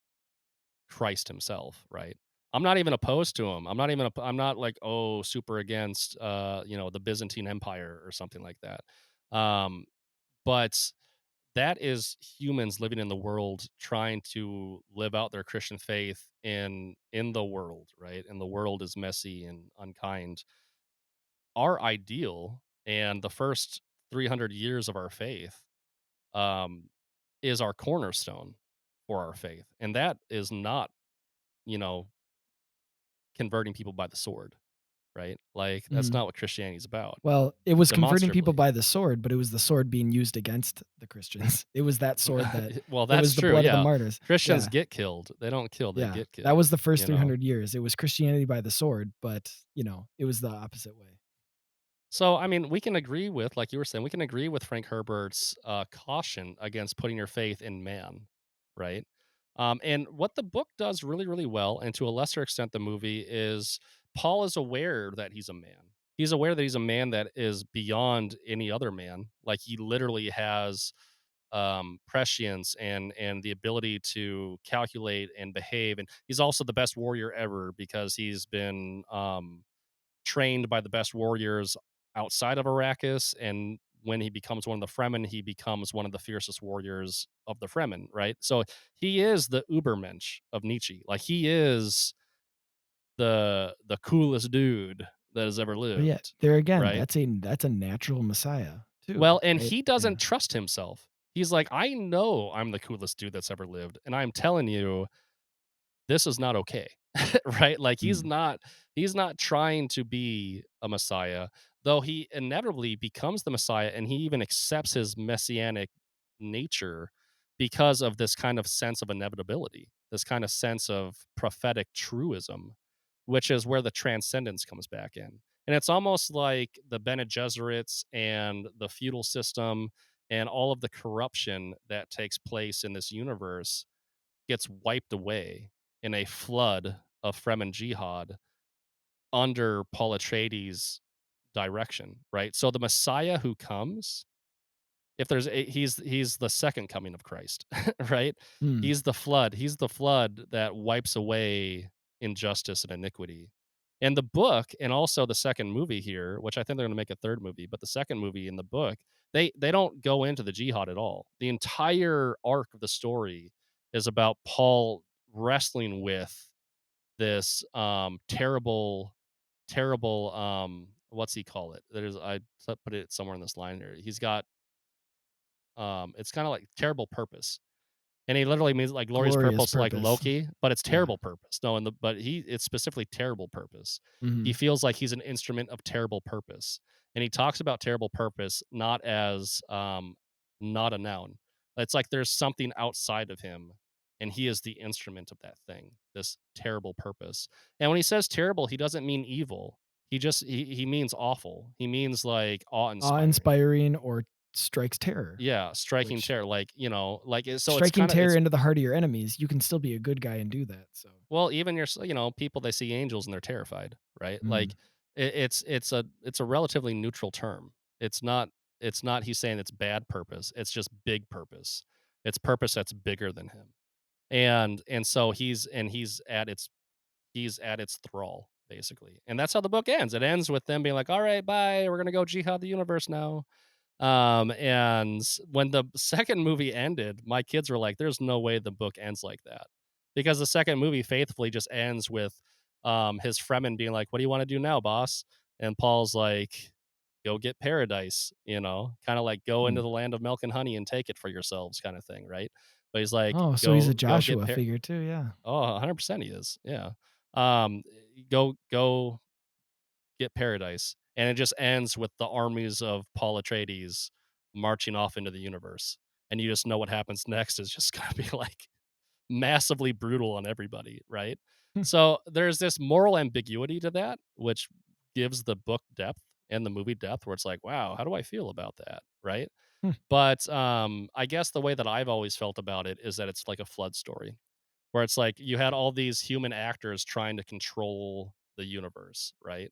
Christ himself, right? I'm not even opposed to him. I'm not like, oh, super against the Byzantine Empire or something like that. Um, but that is humans living in the world trying to live out their Christian faith in the world, right? And the world is messy and unkind. Our ideal and the first 300 years of our faith um, is our cornerstone for our faith. And that is not, you know, converting people by the sword, right? Like, that's Mm. not what Christianity is about, Well, it was converting people demonstrably. by the sword, but it was the sword being used against the Christians. It was that sword that Well, it that's was the true. blood of the Yeah. martyrs. Christians Yeah, get killed. They don't kill, they yeah. get That was killed, the first you know? 300 years. It was Christianity by the sword, but, it was the opposite way. So, I mean, we can agree with, like you were saying, we can agree with Frank Herbert's caution against putting your faith in man, right? And what the book does really, really well, and to a lesser extent, the movie, is Paul is aware that he's a man. He's aware that he's a man that is beyond any other man. Like, he literally has prescience and the ability to calculate and behave. And he's also the best warrior ever because he's been trained by the best warriors outside of Arrakis, and when he becomes one of the Fremen, he becomes one of the fiercest warriors of the Fremen, right? So he is the Ubermensch of Nietzsche. Like, he is the coolest dude that has ever But yeah, lived, there again, right? that's a natural messiah too, Well, and right? he Yeah. doesn't trust himself. He's like, I know I'm the coolest dude that's ever lived, and I'm telling you, this is not okay. Right? Like, Mm. he's not trying to be a messiah, though he inevitably becomes the messiah, and he even accepts his messianic nature because of this kind of sense of inevitability, this kind of sense of prophetic truism, which is where the transcendence comes back in. And it's almost like the Bene Gesserits and the feudal system and all of the corruption that takes place in this universe gets wiped away in a flood of Fremen jihad under Paul Atreides' direction, right? So the Messiah who comes, if there's a, he's the second coming of Christ, right? Mm. He's the flood that wipes away injustice and iniquity. And the book, and also the second movie here, which I think they're going to make a third movie, but the second movie in the book, they don't go into the jihad at all. The entire arc of the story is about Paul wrestling with this terrible what's he call it? There's put it somewhere in this line here. He's got it's kind of like terrible purpose. and he literally means like glorious Glorious purpose, like purpose. Loki, but it's Yeah. terrible purpose. No, but it's specifically terrible purpose. He Mhm. feels like he's an instrument of terrible purpose, and he talks about terrible purpose not as not a noun. It's like there's something outside of him, and he is the instrument of that thing, this terrible purpose. And when he says terrible, he doesn't mean evil. He means awful. He means like awe-inspiring. Awe-inspiring or strikes terror, Yeah, striking which terror, like, so it's striking kinda terror it's into the heart of your enemies, you can still be a good guy and do that, so. well, even people, they see angels and they're terrified, right? Mm. Like, it's a relatively neutral term. It's not he's saying it's bad purpose, it's just big purpose. It's purpose that's bigger than him. And so he's at its thrall, basically. And that's how the book ends. It ends with them being like, "All right, bye. We're gonna go jihad the universe now." And when the second movie ended, my kids were like, "There's no way the book ends like that," because the second movie faithfully just ends with his Fremen being like, "What do you want to do now, boss?" And Paul's like, "Go get paradise," kind of like go into Mm. the land of milk and honey and take it for yourselves, kind of thing, right? But he's like, Oh, so he's "Go a go get Joshua figure too, yeah. oh, 100% he is, yeah. Um, go get paradise, and it just ends with the armies of Paul Atreides marching off into the universe, and you just know what happens next is just gonna be like massively brutal on everybody, right? Hmm, So there's this moral ambiguity to that, which gives the book depth and the movie depth, where it's like, wow, how do I feel about that, right? hmm, But I guess the way that I've always felt about it is that it's like a flood story, where it's like you had all these human actors trying to control the universe, right?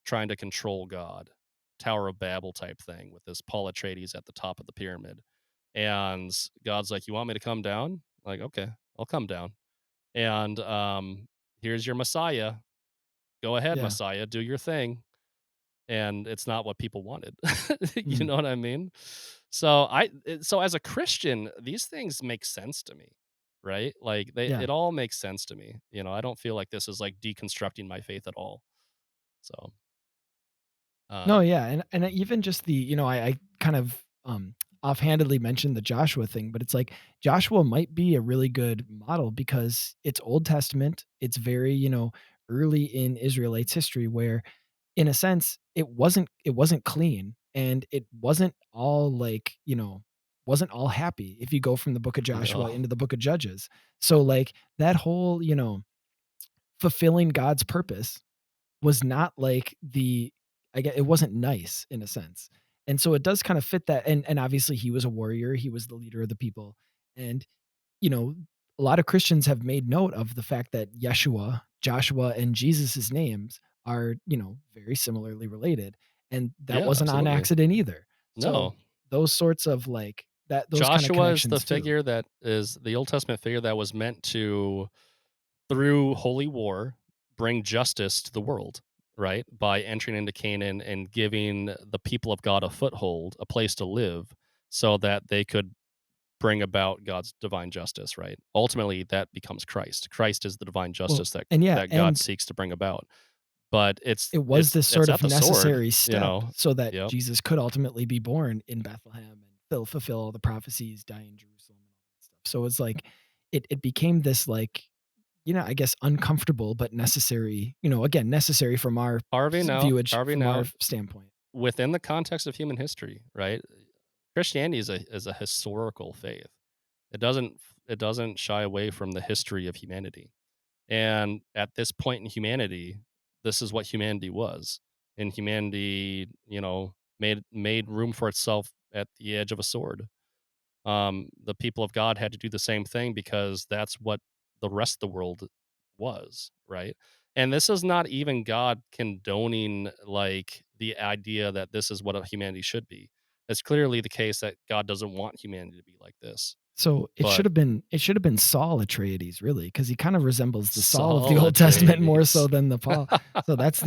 Trying to control God, Tower of Babel type thing with this Paul Atreides at the top of the pyramid. And God's like, "You want me to come down?" Like, "Okay, I'll come down." And here's your Messiah. Go ahead, yeah. Messiah, do your thing. And it's not what people wanted. You Mm. know what I mean? So as a Christian, these things make sense to me, right? Like Yeah. it all makes sense to me. I don't feel like this is like deconstructing my faith at all. So No, um yeah, and even just the I kind of, offhandedly mentioned the Joshua thing, but it's like Joshua might be a really good model because it's Old Testament, it's very, early in Israelites' history where, in a sense, it wasn't clean, and it wasn't all like, wasn't all happy if you go from the book of Joshua no. into the book of Judges. So, like, that whole, fulfilling God's purpose was not like I get it wasn't nice in a sense. And so it does kind of fit that, and obviously he was a warrior, he was the leader of the people. And, you know, a lot of Christians have made note of the fact that Yeshua, Joshua, and Jesus's names are, very similarly related. And that Yeah, wasn't on absolutely. accident either. So No. those sorts of like those kind of Joshua is the connections too. figure that is the Old Testament figure that was meant to, through holy war, bring justice to the world, right? By entering into Canaan and giving the people of God a foothold, a place to live, so that they could bring about God's divine justice, right? Ultimately, that becomes Christ. Christ is the divine Well, justice that and yeah, that God and seeks to bring about. But it's it was it's this it's sort at of the sword, necessary step so that Yep. Jesus could ultimately be born in Bethlehem and fulfill all the prophecies, die in Jerusalem and all that stuff. So it's like it became this like, I guess uncomfortable but necessary, again, necessary from our viewage, Carving from our out standpoint. within the context of human history, right? Christianity is a historical faith. It doesn't it doesn't shy away from the history of humanity. And at this point in humanity, this is what humanity was. And humanity, made room for itself at the edge of a sword. The people of God had to do the same thing because that's what the rest of the world was, right? And this is not even God condoning like the idea that this is what humanity should be. It's clearly the case that God doesn't want humanity to be like this. So But it should have been Saul Atreides really, because he kind of resembles the Saul of the Saul Old Testament more so Atreides. than the Paul. So that's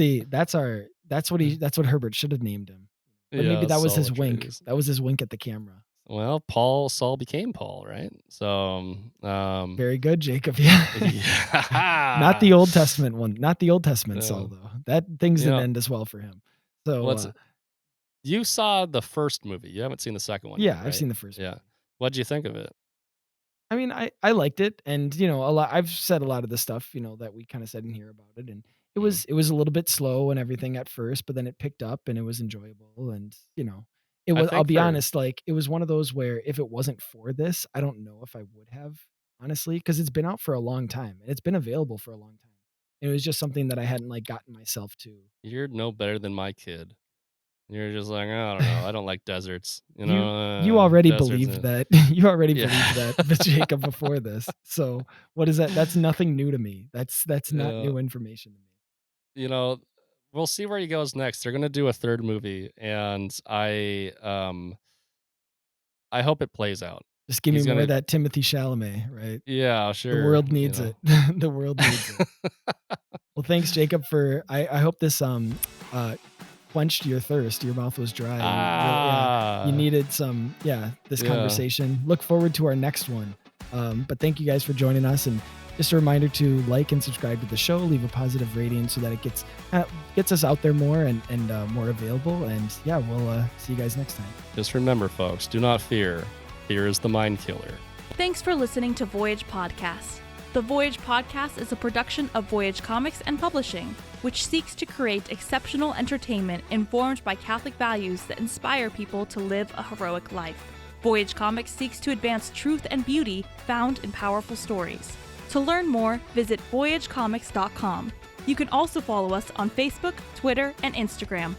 what Herbert should have named him. But maybe Yeah, that was Saul his wink. Atreides. That was his wink at the camera. Well, Saul became Paul, right? So, Very good, Jacob. Yeah. Not yeah. the Old Testament one. Not the Old Testament Saul, No. though. That things You didn't know, end as well for him. So, what's you saw the first movie. You haven't seen the second one yet, yeah, I've right? seen the first Yeah. movie. What'd you think of it? I mean, I liked it, and a lot. I've said a lot of the stuff that we kind of said in here about it, and it Mhm. was it was a little bit slow and everything at first, but then it picked up and it was enjoyable, and it I was. I'll think be for honest, like it was one of those where if it wasn't for this, I don't know if I would have honestly, because it's been out for a long time and it's been available for a long time. And it was just something that I hadn't like gotten myself to. you're no better than my kid. You're just like, "I don't know, I don't like deserts," You already deserts believed and that. You already yeah. believed that, but Jacob before this. So, what is that? That's nothing new to me. That's not Yeah, new information to me. you know, we'll see where he goes next. They're gonna do a 3rd movie, and I hope it plays out. Just give me He's more of gonna that Timothy Chalamet, right? Yeah, The sure, world needs it. The world needs it. Well, thanks, Jacob, for I hope this uh quenched your thirst. Your mouth was dry. You really, yeah, you Ah, needed this yeah. conversation. Look forward to our next one. But thank you guys for joining us, and just a reminder to like and subscribe to the show, leave a positive rating so that it gets us out there more and more available. And yeah, we'll see you guys next time. Just remember, folks, do not fear. Fear is the mind killer. Thanks for listening to Voyage Podcast. The Voyage Podcast is a production of Voyage Comics and Publishing, which seeks to create exceptional entertainment informed by Catholic values that inspire people to live a heroic life. Voyage Comics seeks to advance truth and beauty found in powerful stories. To learn more, visit voyagecomics.com. You can also follow us on Facebook, Twitter, and Instagram.